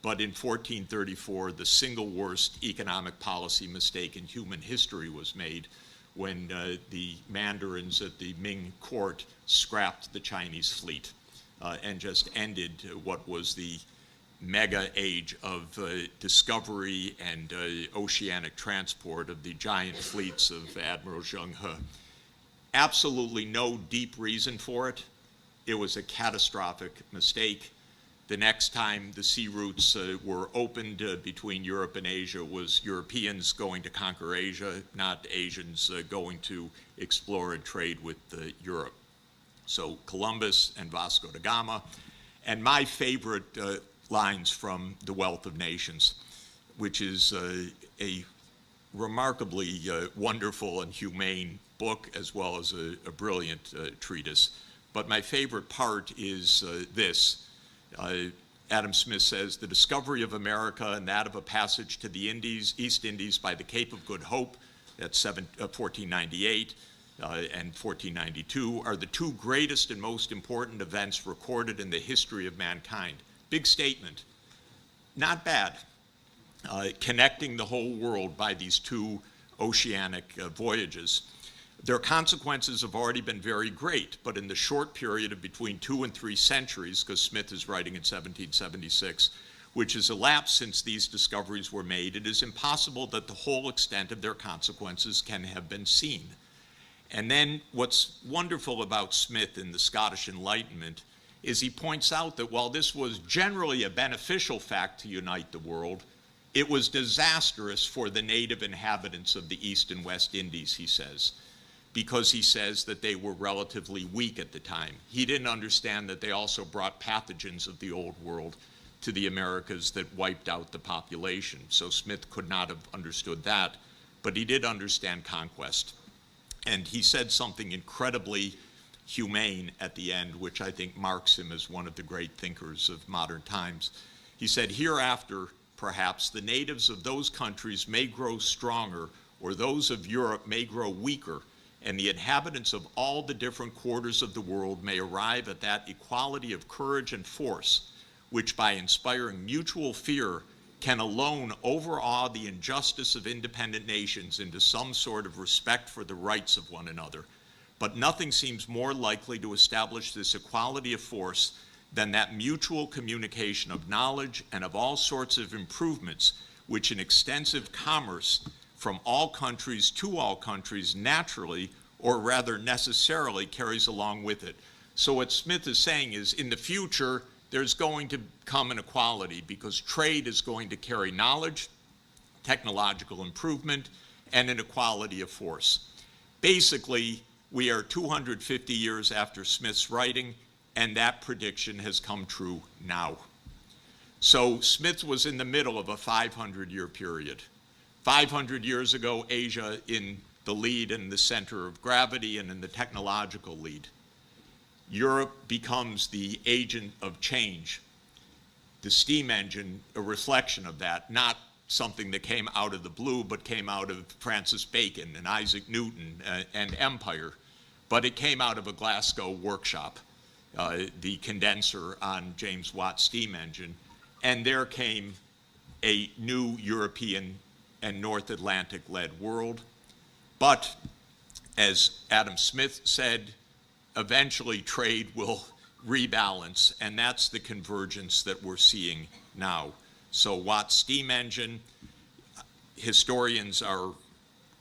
But in 1434, the single worst economic policy mistake in human history was made when the mandarins at the Ming court scrapped the Chinese fleet and just ended what was the mega age of discovery and oceanic transport of the giant fleets of Admiral Zheng He. Absolutely no deep reason for it. It was a catastrophic mistake. The next time the sea routes were opened between Europe and Asia was Europeans going to conquer Asia, not Asians going to explore and trade with Europe. So Columbus and Vasco da Gama. And my favorite lines from The Wealth of Nations, which is a remarkably wonderful and humane book, as well as a brilliant treatise. But my favorite part is this. Adam Smith says, the discovery of America and that of a passage to the East Indies by the Cape of Good Hope, that's 1498 and 1492, are the two greatest and most important events recorded in the history of mankind. Big statement, not bad. Connecting the whole world by these two oceanic voyages. Their consequences have already been very great, but in the short period of between 2 and 3 centuries, because Smith is writing in 1776, which has elapsed since these discoveries were made, it is impossible that the whole extent of their consequences can have been seen. And then what's wonderful about Smith in the Scottish Enlightenment is he points out that while this was generally a beneficial fact to unite the world, it was disastrous for the native inhabitants of the East and West Indies, he says, because he says that they were relatively weak at the time. He didn't understand that they also brought pathogens of the old world to the Americas that wiped out the population. So Smith could not have understood that, but he did understand conquest. And he said something incredibly humane at the end, which I think marks him as one of the great thinkers of modern times. He said, hereafter, perhaps, the natives of those countries may grow stronger, or those of Europe may grow weaker, and the inhabitants of all the different quarters of the world may arrive at that equality of courage and force, which by inspiring mutual fear can alone overawe the injustice of independent nations into some sort of respect for the rights of one another. But nothing seems more likely to establish this equality of force than that mutual communication of knowledge and of all sorts of improvements which an extensive commerce from all countries to all countries naturally, or rather necessarily, carries along with it. So what Smith is saying is, in the future, there's going to come an equality because trade is going to carry knowledge, technological improvement, and an equality of force. Basically, we are 250 years after Smith's writing, and that prediction has come true now. So Smith was in the middle of a 500-year period. 500 years ago, Asia in the lead and the center of gravity and in the technological lead. Europe becomes the agent of change. The steam engine, a reflection of that, not something that came out of the blue, but came out of Francis Bacon and Isaac Newton and empire. But it came out of a Glasgow workshop, the condenser on James Watt's steam engine. And there came a new European and North Atlantic-led world. But as Adam Smith said, eventually trade will rebalance, and that's the convergence that we're seeing now. So Watt's steam engine, historians are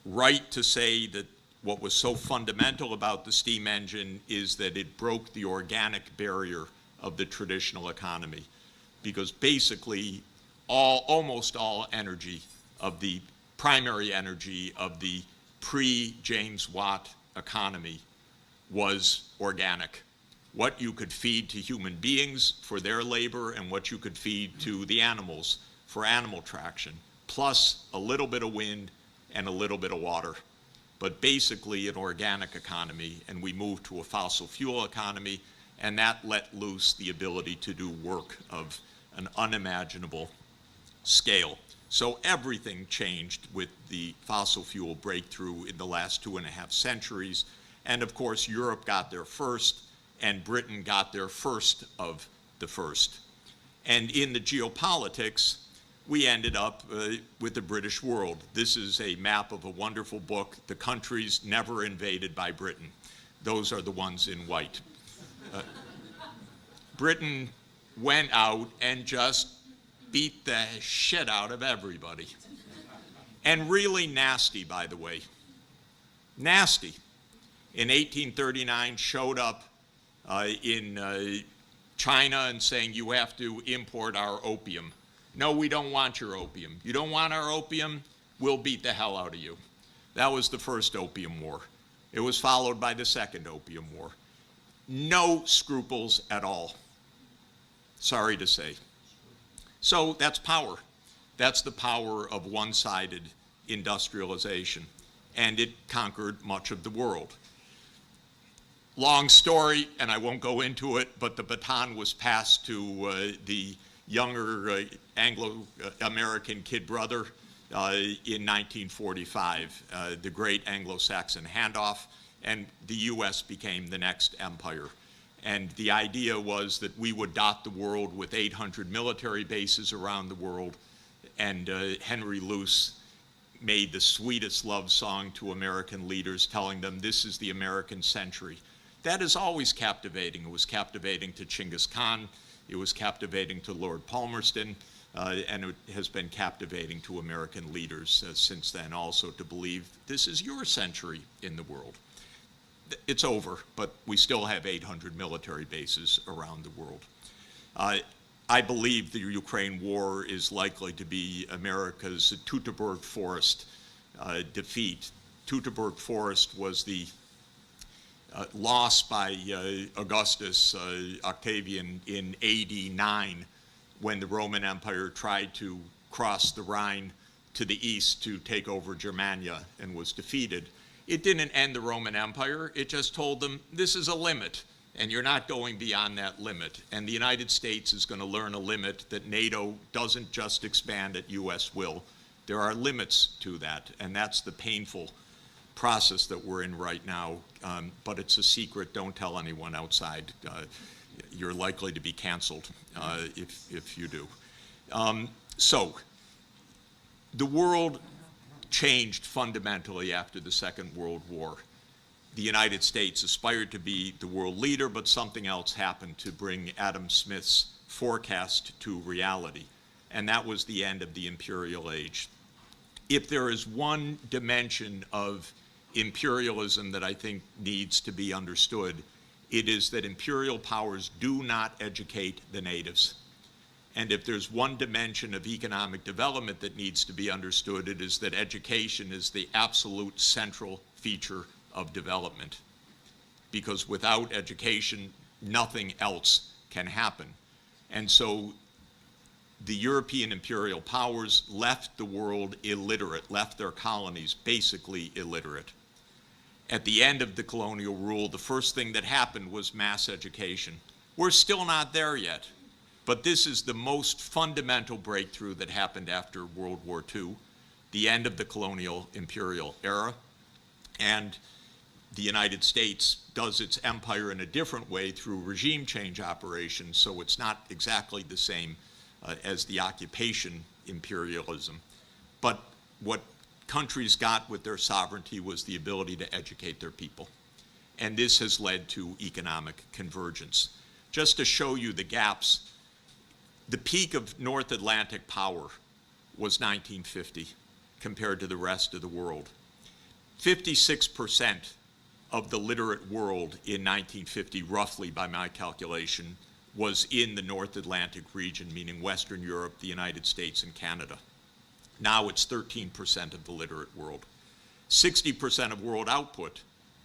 right to say that what was so fundamental about the steam engine is that it broke the organic barrier of the traditional economy, because basically almost all energy of the primary energy of the pre-James Watt economy was organic. What you could feed to human beings for their labor and what you could feed to the animals for animal traction, plus a little bit of wind and a little bit of water. But basically an organic economy, and we moved to a fossil fuel economy, and that let loose the ability to do work of an unimaginable scale. So everything changed with the fossil fuel breakthrough in the last 2.5 centuries. And of course, Europe got there first, and Britain got there first of the first. And in the geopolitics, we ended up with the British world. This is a map of a wonderful book, The Countries Never Invaded by Britain. Those are the ones in white. Britain went out and just beat the shit out of everybody. And really nasty, by the way. Nasty. In 1839, showed up in China and saying, you have to import our opium. No, we don't want your opium. You don't want our opium? We'll beat the hell out of you. That was the first Opium War. It was followed by the second Opium War. No scruples at all. Sorry to say. So that's power. That's the power of one-sided industrialization. And it conquered much of the world. Long story, and I won't go into it, but the baton was passed to the younger Anglo-American kid brother in 1945, the great Anglo-Saxon handoff, and the US became the next empire. And the idea was that we would dot the world with 800 military bases around the world, and Henry Luce made the sweetest love song to American leaders, telling them this is the American century. That is always captivating. It was captivating to Genghis Khan. It was captivating to Lord Palmerston, and it has been captivating to American leaders since then also, to believe this is your century in the world. It's over, but we still have 800 military bases around the world. I believe the Ukraine war is likely to be America's Teutoburg Forest defeat. Teutoburg Forest was the loss by Augustus Octavian in AD 9, when the Roman Empire tried to cross the Rhine to the east to take over Germania and was defeated. It didn't end the Roman Empire. It just told them, this is a limit, and you're not going beyond that limit. And the United States is going to learn a limit that NATO doesn't just expand at US will. There are limits to that, and that's the painful process that we're in right now. But it's a secret. Don't tell anyone outside. You're likely to be canceled if you do. So the world changed fundamentally after the Second World War. the United States aspired to be the world leader, but something else happened to bring Adam Smith's forecast to reality. And that was the end of the imperial age. If there is one dimension of imperialism that I think needs to be understood, it is that imperial powers do not educate the natives. And if there's one dimension of economic development that needs to be understood, it is that education is the absolute central feature of development. Because without education, nothing else can happen. And so the European imperial powers left the world illiterate, left their colonies basically illiterate. At the end of the colonial rule, the first thing that happened was mass education. We're still not there yet, but this is the most fundamental breakthrough that happened after World War II, the end of the colonial imperial era, and the United States does its empire in a different way through regime change operations, so it's not exactly the same as the occupation imperialism. But what countries got with their sovereignty was the ability to educate their people. And this has led to economic convergence. Just to show you the gaps, the peak of North Atlantic power was 1950 compared to the rest of the world. 56% of the literate world in 1950, roughly by my calculation, was in the North Atlantic region, meaning Western Europe, the United States, and Canada. Now it's 13% of the literate world. 60% of world output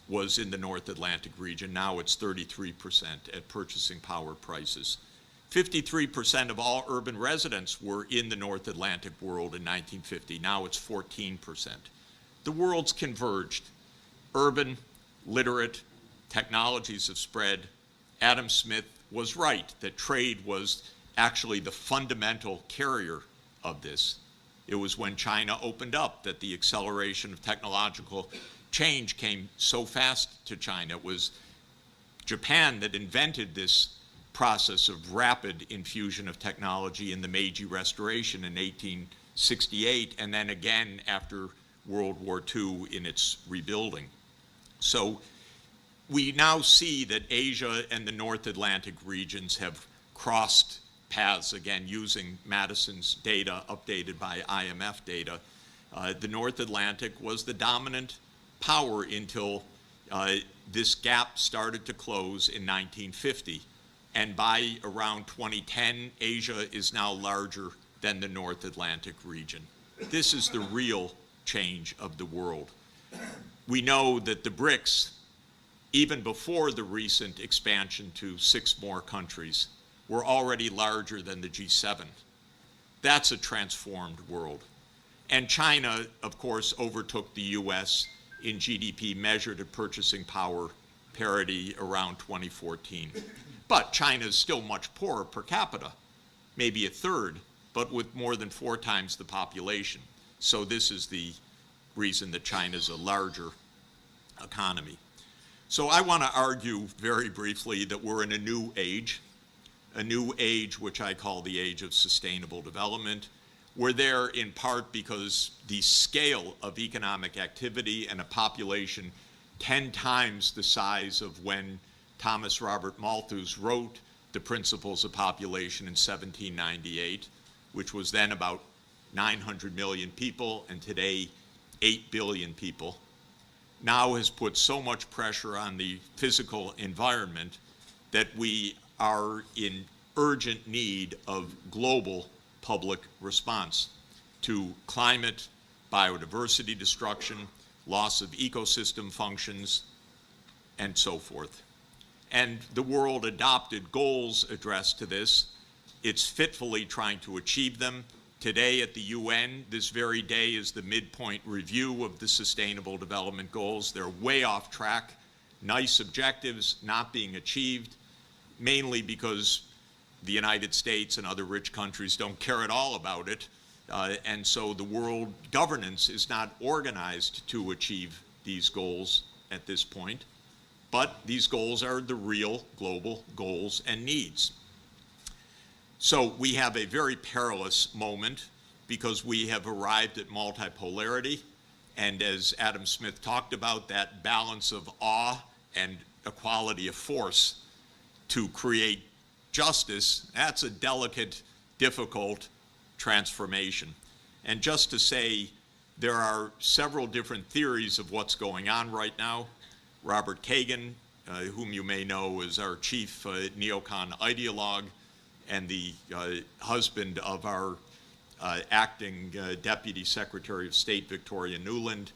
was in the North Atlantic region. Now it's 33% at purchasing power prices. 53% of all urban residents were in the North Atlantic world in 1950. Now it's 14%. The world's converged. Urban, literate, technologies have spread. Adam Smith was right that trade was actually the fundamental carrier of this. It was when China opened up that the acceleration of technological change came so fast to China. It was Japan that invented this process of rapid infusion of technology in the Meiji Restoration in 1868, and then again after World War II in its rebuilding. So we now see that Asia and the North Atlantic regions have crossed paths again using Madison's data updated by IMF data. The North Atlantic was the dominant power until this gap started to close in 1950. And by around 2010, Asia is now larger than the North Atlantic region. This is the real change of the world. We know that the BRICS, even before the recent expansion to 6 more countries, were already larger than the G7. That's a transformed world. And China, of course, overtook the US in GDP measured at purchasing power parity around 2014. But China is still much poorer per capita, maybe a third, but with more than 4 times the population. So this is the reason that China is a larger economy. So I want to argue very briefly that we're in a new age which I call the age of sustainable development. We're there in part because the scale of economic activity and a population 10 times the size of when Thomas Robert Malthus wrote The Principles of Population in 1798, which was then about 900 million people, and today 8 billion people, now has put so much pressure on the physical environment that we are in urgent need of global public response to climate, biodiversity destruction, loss of ecosystem functions, and so forth. And the world adopted goals addressed to this. It's fitfully trying to achieve them. Today at the UN, this very day, is the midpoint review of the Sustainable Development Goals. They're way off track, nice objectives not being achieved, mainly because the United States and other rich countries don't care at all about it. And so the world governance is not organized to achieve these goals at this point. But these goals are the real global goals and needs. So we have a very perilous moment because we have arrived at multipolarity, And as Adam Smith talked about, that balance of awe and equality of force to create justice, that's a delicate, difficult transformation. And just to say, there are several different theories of what's going on right now. Robert Kagan, whom you may know as our chief neocon ideologue and the husband of our acting Deputy Secretary of State Victoria Nuland,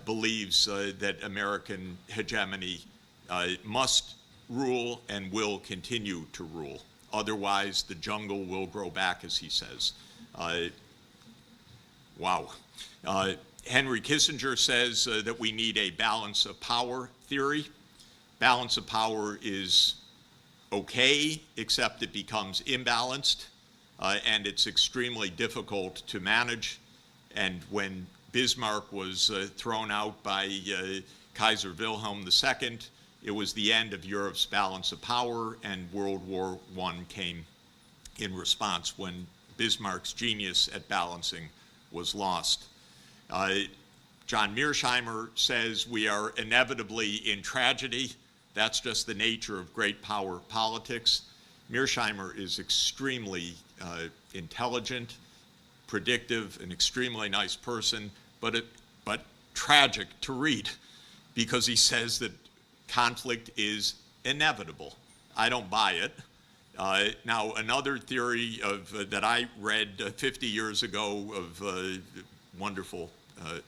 believes that American hegemony must rule and will continue to rule. Otherwise, the jungle will grow back, as he says. Wow. Henry Kissinger says that we need a balance of power theory. Balance of power is okay, except it becomes imbalanced, and it's extremely difficult to manage. And when Bismarck was thrown out by Kaiser Wilhelm II, it was the end of Europe's balance of power, and World War I came in response when Bismarck's genius at balancing was lost. John Mearsheimer says we are inevitably in tragedy. That's just the nature of great power politics. Mearsheimer is extremely intelligent, predictive, an extremely nice person, but tragic to read, because he says that conflict is inevitable. I don't buy it. Now, another theory that I read 50 years ago of a wonderful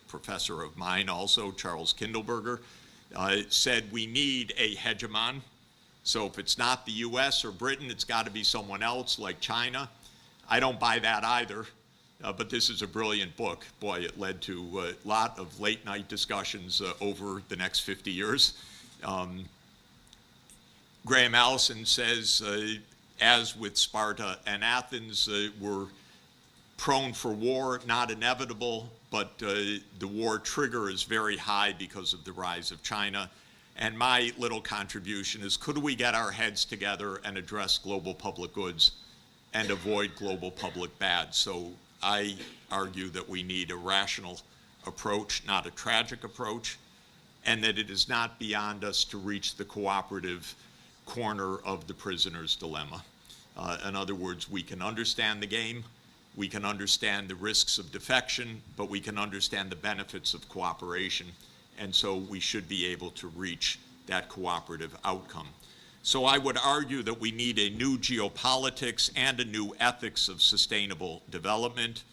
professor of mine also, Charles Kindleberger, said we need a hegemon. So if it's not the US or Britain, it's got to be someone else like China. I don't buy that either, but this is a brilliant book. Boy, it led to a lot of late night discussions over the next 50 years. Graham Allison says, as with Sparta and Athens, we're prone for war, not inevitable, but the war trigger is very high because of the rise of China. And my little contribution is, could we get our heads together and address global public goods and avoid global public bad? So I argue that we need a rational approach, not a tragic approach, and that it is not beyond us to reach the cooperative corner of the prisoner's dilemma. In other words, we can understand the game, we can understand the risks of defection, but we can understand the benefits of cooperation, and so we should be able to reach that cooperative outcome. So I would argue that we need a new geopolitics and a new ethics of sustainable development.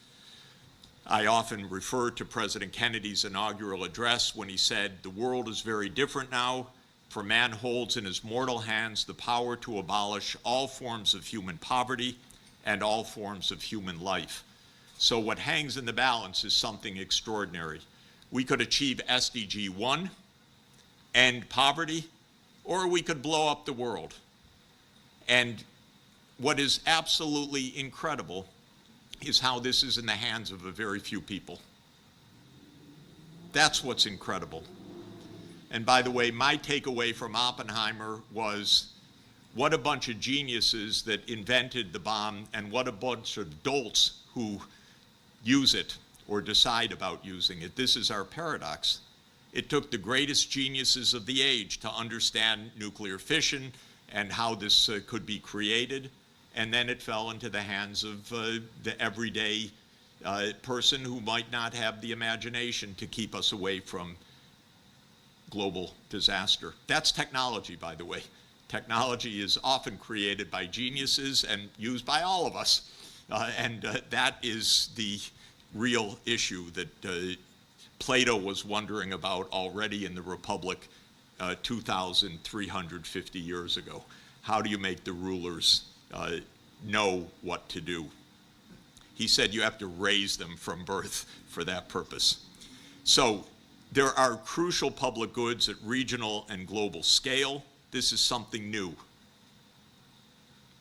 I often refer to President Kennedy's inaugural address when he said, "The world is very different now, for man holds in his mortal hands the power to abolish all forms of human poverty and all forms of human life." So what hangs in the balance is something extraordinary. We could achieve SDG 1, end poverty, or we could blow up the world. And what is absolutely incredible is how this is in the hands of a very few people. That's what's incredible. And by the way, my takeaway from Oppenheimer was what a bunch of geniuses that invented the bomb, and what a bunch of dolts who use it or decide about using it. This is our paradox. It took the greatest geniuses of the age to understand nuclear fission and how this could be created, and then it fell into the hands of the everyday person who might not have the imagination to keep us away from global disaster. That's technology, by the way. Technology is often created by geniuses and used by all of us. And that is the real issue that Plato was wondering about already in the Republic 2,350 years ago. How do you make the rulers know what to do? He said you have to raise them from birth for that purpose. So there are crucial public goods at regional and global scale. This is something new.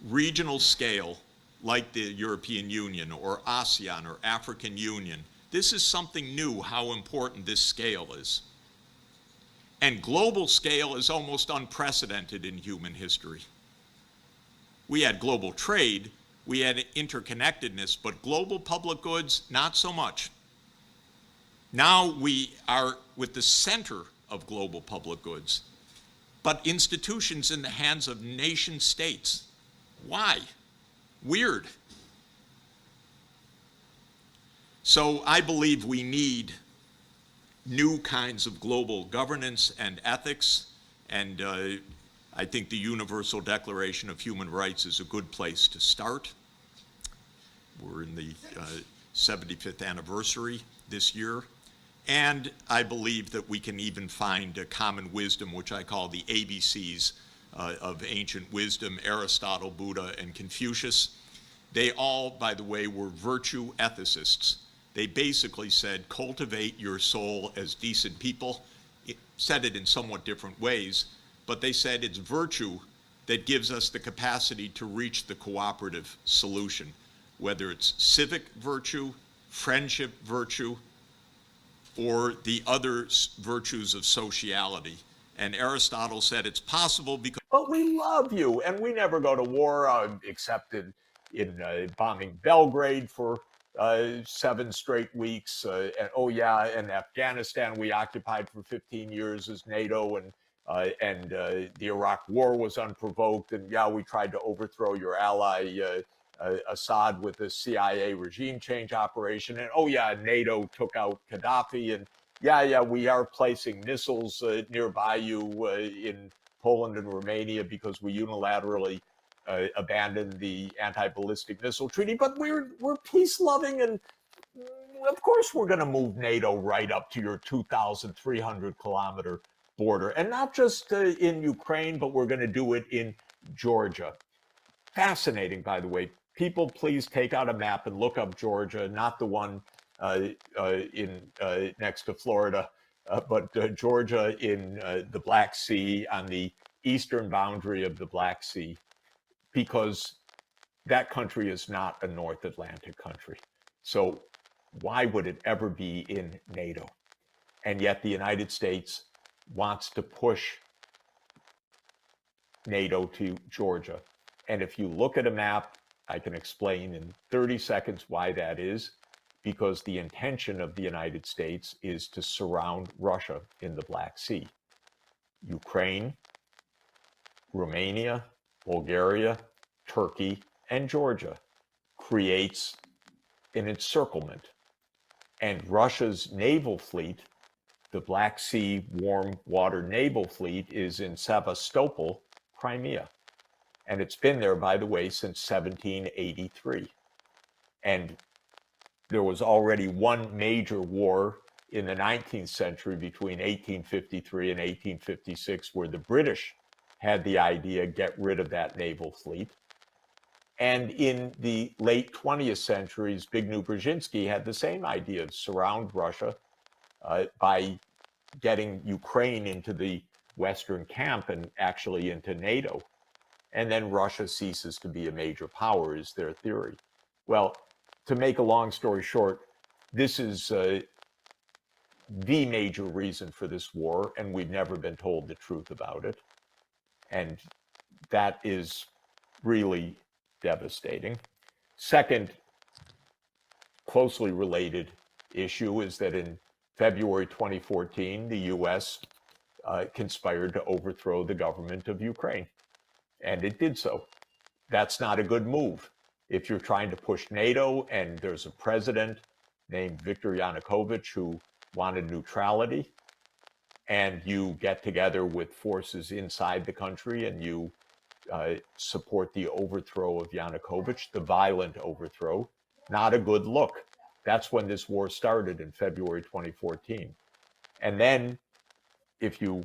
Regional scale, like the European Union or ASEAN or African Union, this is something new, how important this scale is. And global scale is almost unprecedented in human history. We had global trade, we had interconnectedness, but global public goods, not so much. Now we are with the center of global public goods, but institutions in the hands of nation states. Why? Weird. So I believe we need new kinds of global governance and ethics, and I think the Universal Declaration of Human Rights is a good place to start. We're in the 75th anniversary this year, and I believe that we can even find a common wisdom, which I call the ABCs of ancient wisdom: Aristotle, Buddha, and Confucius. They all, by the way, were virtue ethicists. They basically said, cultivate your soul as decent people. It said it in somewhat different ways, but they said it's virtue that gives us the capacity to reach the cooperative solution, whether it's civic virtue, friendship virtue, or the other virtues of sociality. And Aristotle said it's possible because... But we love you, and we never go to war, except in bombing Belgrade for 7 straight weeks. And oh yeah, and Afghanistan we occupied for 15 years as NATO, and the Iraq War was unprovoked. And yeah, we tried to overthrow your ally Assad with the CIA regime change operation. And oh yeah, NATO took out Gaddafi. And yeah, we are placing missiles nearby you in Poland and Romania because we unilaterally abandoned the anti-ballistic missile treaty. But we're peace-loving, and of course we're going to move NATO right up to your 2,300-kilometer border, and not just in Ukraine, but we're going to do it in Georgia. Fascinating, by the way. People, please take out a map and look up Georgia, not the one next to Florida, but Georgia in the Black Sea, on the eastern boundary of the Black Sea, because that country is not a North Atlantic country. So why would it ever be in NATO? And yet the United States wants to push NATO to Georgia. And if you look at a map, I can explain in 30 seconds why that is, because the intention of the United States is to surround Russia in the Black Sea. Ukraine, Romania, Bulgaria, Turkey, and Georgia creates an encirclement. And Russia's naval fleet, the Black Sea Warm Water Naval Fleet, is in Sevastopol, Crimea. And it's been there, by the way, since 1783. And there was already one major war in the 19th century between 1853 and 1856, where the British had the idea, get rid of that naval fleet. And in the late 20th century, Zbigniew Brzezinski had the same idea of surround Russia by getting Ukraine into the Western camp and actually into NATO. And then Russia ceases to be a major power, is their theory. Well, to make a long story short, this is the major reason for this war, and we've never been told the truth about it. And that is really devastating. Second, closely related issue is that in February 2014, the US conspired to overthrow the government of Ukraine. And it did so. That's not a good move. If you're trying to push NATO and there's a president named Viktor Yanukovych who wanted neutrality, and you get together with forces inside the country and you support the overthrow of Yanukovych, the violent overthrow, not a good look. That's when this war started in February 2014. And then if you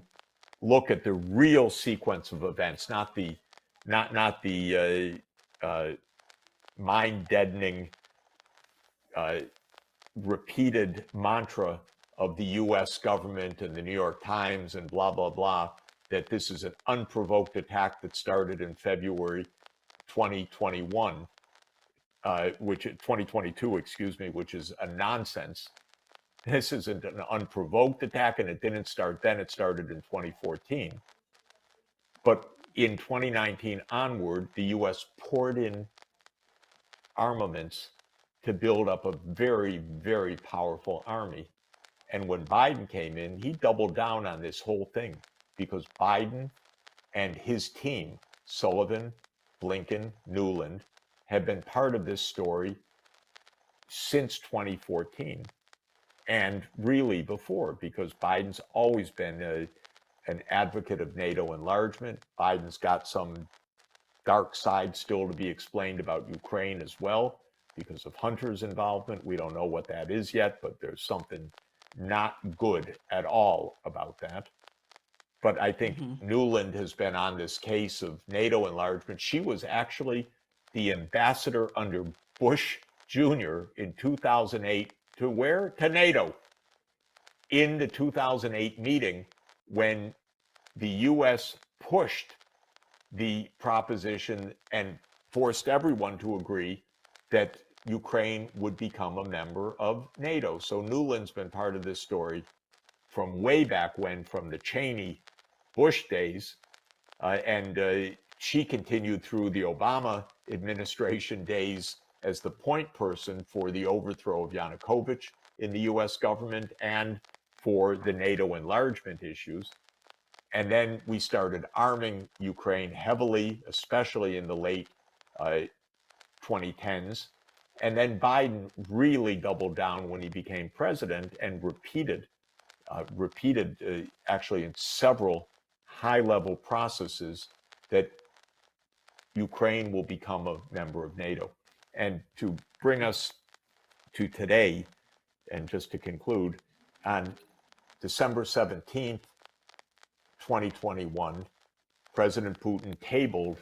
look at the real sequence of events, not the mind-deadening repeated mantra of the US government and the New York Times and blah, blah, blah, that this is an unprovoked attack that started in February 2021, 2022, excuse me, which is a nonsense. This isn't an unprovoked attack, and it didn't start then, it started in 2014. But in 2019 onward, the US poured in armaments to build up a very, very powerful army. And when Biden came in, he doubled down on this whole thing because Biden and his team, Sullivan, Blinken, Newland, have been part of this story since 2014 and really before, because Biden's always been an advocate of NATO enlargement. Biden's got some dark side still to be explained about Ukraine as well because of Hunter's involvement. We don't know what that is yet, but there's something not good at all about that. But I think Newland has been on this case of NATO enlargement. She was actually the ambassador under Bush Jr. in 2008 to where? To NATO. In the 2008 meeting when the U.S. pushed the proposition and forced everyone to agree that Ukraine would become a member of NATO. So Newland's been part of this story from way back when, from the Cheney Bush days, and she continued through the Obama administration days as the point person for the overthrow of Yanukovych in the US government and for the NATO enlargement issues. And then we started arming Ukraine heavily, especially in the late 2010s. And then Biden really doubled down when he became president and repeated actually in several high-level processes that Ukraine will become a member of NATO. And to bring us to today, and just to conclude, on December 17th, 2021, President Putin tabled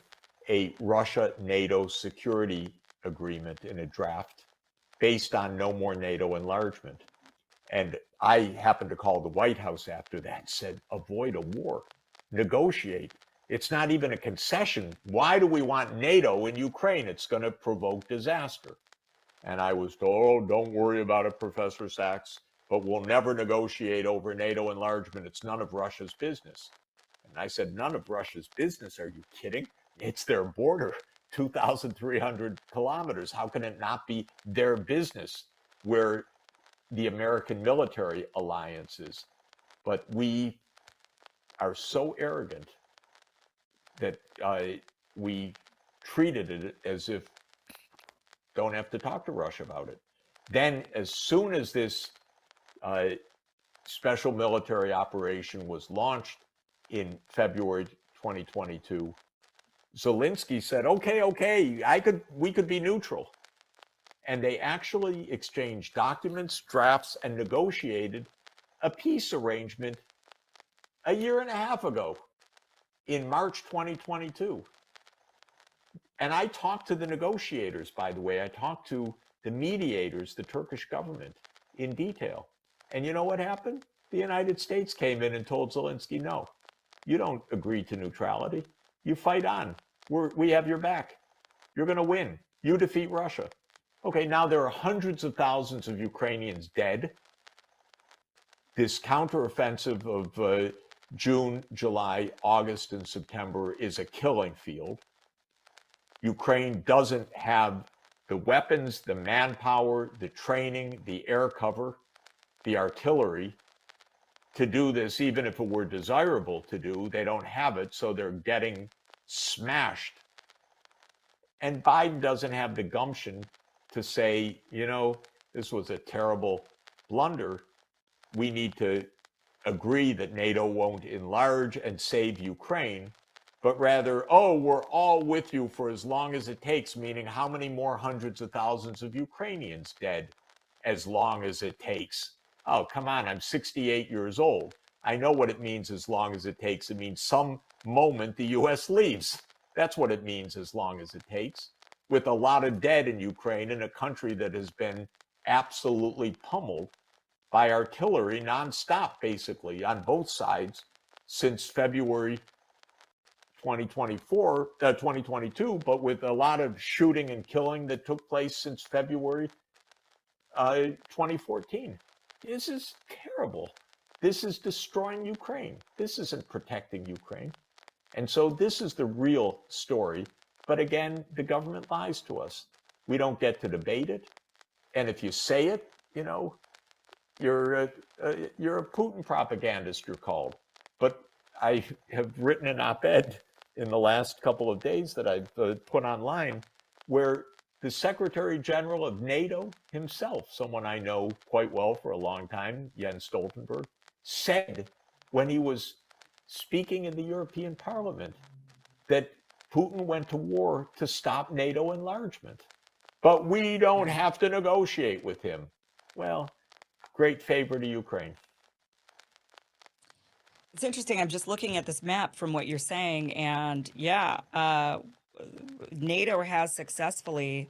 a Russia-NATO security agreement in a draft based on no more NATO enlargement. And I happened to call the White House after that and said, avoid a war, negotiate. It's not even a concession. Why do we want NATO in Ukraine? It's going to provoke disaster. And I was told, oh, don't worry about it, Professor Sachs, but we'll never negotiate over NATO enlargement. It's none of Russia's business. And I said, none of Russia's business? Are you kidding? It's their border, 2,300 kilometers. How can it not be their business where the American military alliance is? But we are so arrogant that we treated it as if don't have to talk to Russia about it. Then as soon as this special military operation was launched in February 2022, Zelensky said, okay, we could be neutral. And they actually exchanged documents, drafts, and negotiated a peace arrangement a year and a half ago in March 2022. And I talked to the negotiators, by the way. I talked to the mediators, the Turkish government, in detail. And you know what happened? The United States came in and told Zelensky, no, you don't agree to neutrality. You fight on. We have your back. You're going to win. You defeat Russia. Okay, now there are hundreds of thousands of Ukrainians dead. This counteroffensive of June, July, August, and September is a killing field. Ukraine doesn't have the weapons, the manpower, the training, the air cover, the artillery to do this, even if it were desirable to do. They don't have it, so they're getting smashed. And Biden doesn't have the gumption to say, you know, this was a terrible blunder. We need to agree that NATO won't enlarge and save Ukraine, but rather, oh, we're all with you for as long as it takes, meaning how many more hundreds of thousands of Ukrainians dead as long as it takes? Oh, come on, I'm 68 years old. I know what it means as long as it takes. It means some moment the U.S. leaves. That's what it means as long as it takes. With a lot of dead in Ukraine, in a country that has been absolutely pummeled by artillery nonstop, basically, on both sides since February 2022, but with a lot of shooting and killing that took place since February 2014. This is terrible. This is destroying Ukraine. This isn't protecting Ukraine. And so this is the real story. But again, the government lies to us. We don't get to debate it. And if you say it, you know, you're a Putin propagandist, you're called. But I have written an op-ed in the last couple of days that I've put online where the Secretary General of NATO himself, someone I know quite well for a long time, Jens Stoltenberg, said when he was speaking in the European Parliament that Putin went to war to stop NATO enlargement. But we don't have to negotiate with him. Well, great favor to Ukraine. It's interesting. I'm just looking at this map from what you're saying, and yeah, NATO has successfully,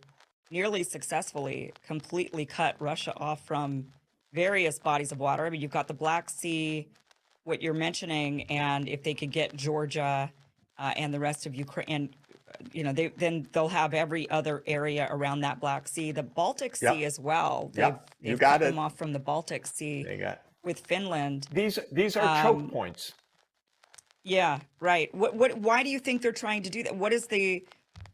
nearly successfully, completely cut Russia off from various bodies of water. I mean, you've got the Black Sea, what you're mentioning, and if they could get Georgia and the rest of Ukraine, and you know, then they'll have every other area around that Black Sea, the Baltic Sea as well. They've cut them off from the Baltic Sea with Finland. These are choke points. Yeah, right. Why do you think they're trying to do that?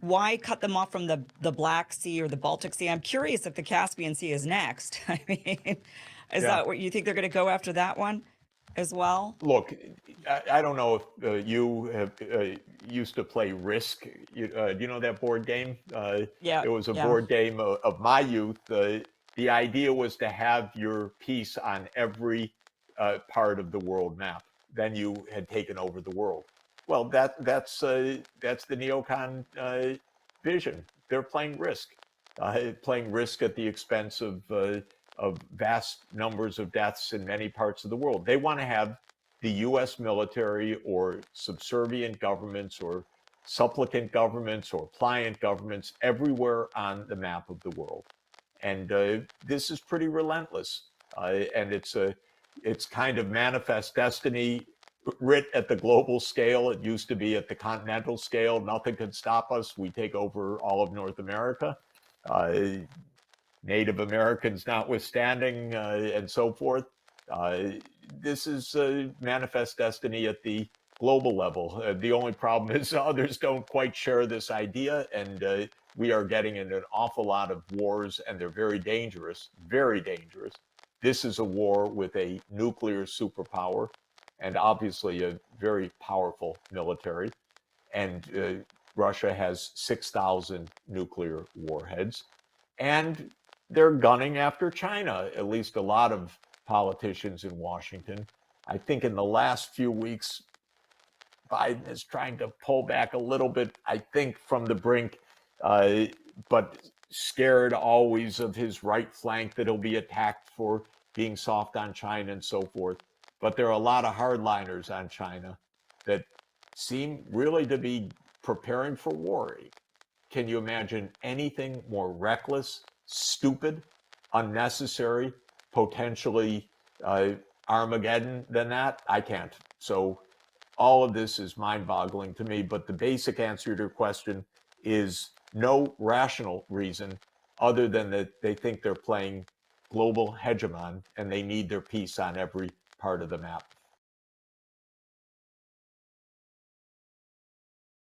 Why cut them off from the Black Sea or the Baltic Sea? I'm curious if the Caspian Sea is next. I mean, is that what you think they're going to go after that one as well? Look, I don't know if you have used to play Risk. Do you know that board game? Yeah. It was a board game of my youth. The idea was to have your piece on every part of the world map. Then you had taken over the world. Well, that's the neocon vision. They're playing Risk at the expense of vast numbers of deaths in many parts of the world. They want to have the U.S. military or subservient governments or supplicant governments or pliant governments everywhere on the map of the world. And this is pretty relentless. And it's kind of manifest destiny writ at the global scale. It used to be at the continental scale. Nothing could stop us. We take over all of North America. Native Americans notwithstanding, and so forth. This is manifest destiny at the global level. The only problem is others don't quite share this idea, and we are getting into an awful lot of wars, and they're very dangerous, very dangerous. This is a war with a nuclear superpower, and obviously a very powerful military. And Russia has 6,000 nuclear warheads, and they're gunning after China, at least a lot of politicians in Washington. I think in the last few weeks, Biden is trying to pull back a little bit, I think, from the brink, but scared always of his right flank that he'll be attacked for being soft on China and so forth. But there are a lot of hardliners on China that seem really to be preparing for war. Can you imagine anything more reckless, stupid, unnecessary, potentially Armageddon than that? I can't. So all of this is mind-boggling to me. But the basic answer to your question is no rational reason other than that they think they're playing global hegemon and they need their piece on every part of the map.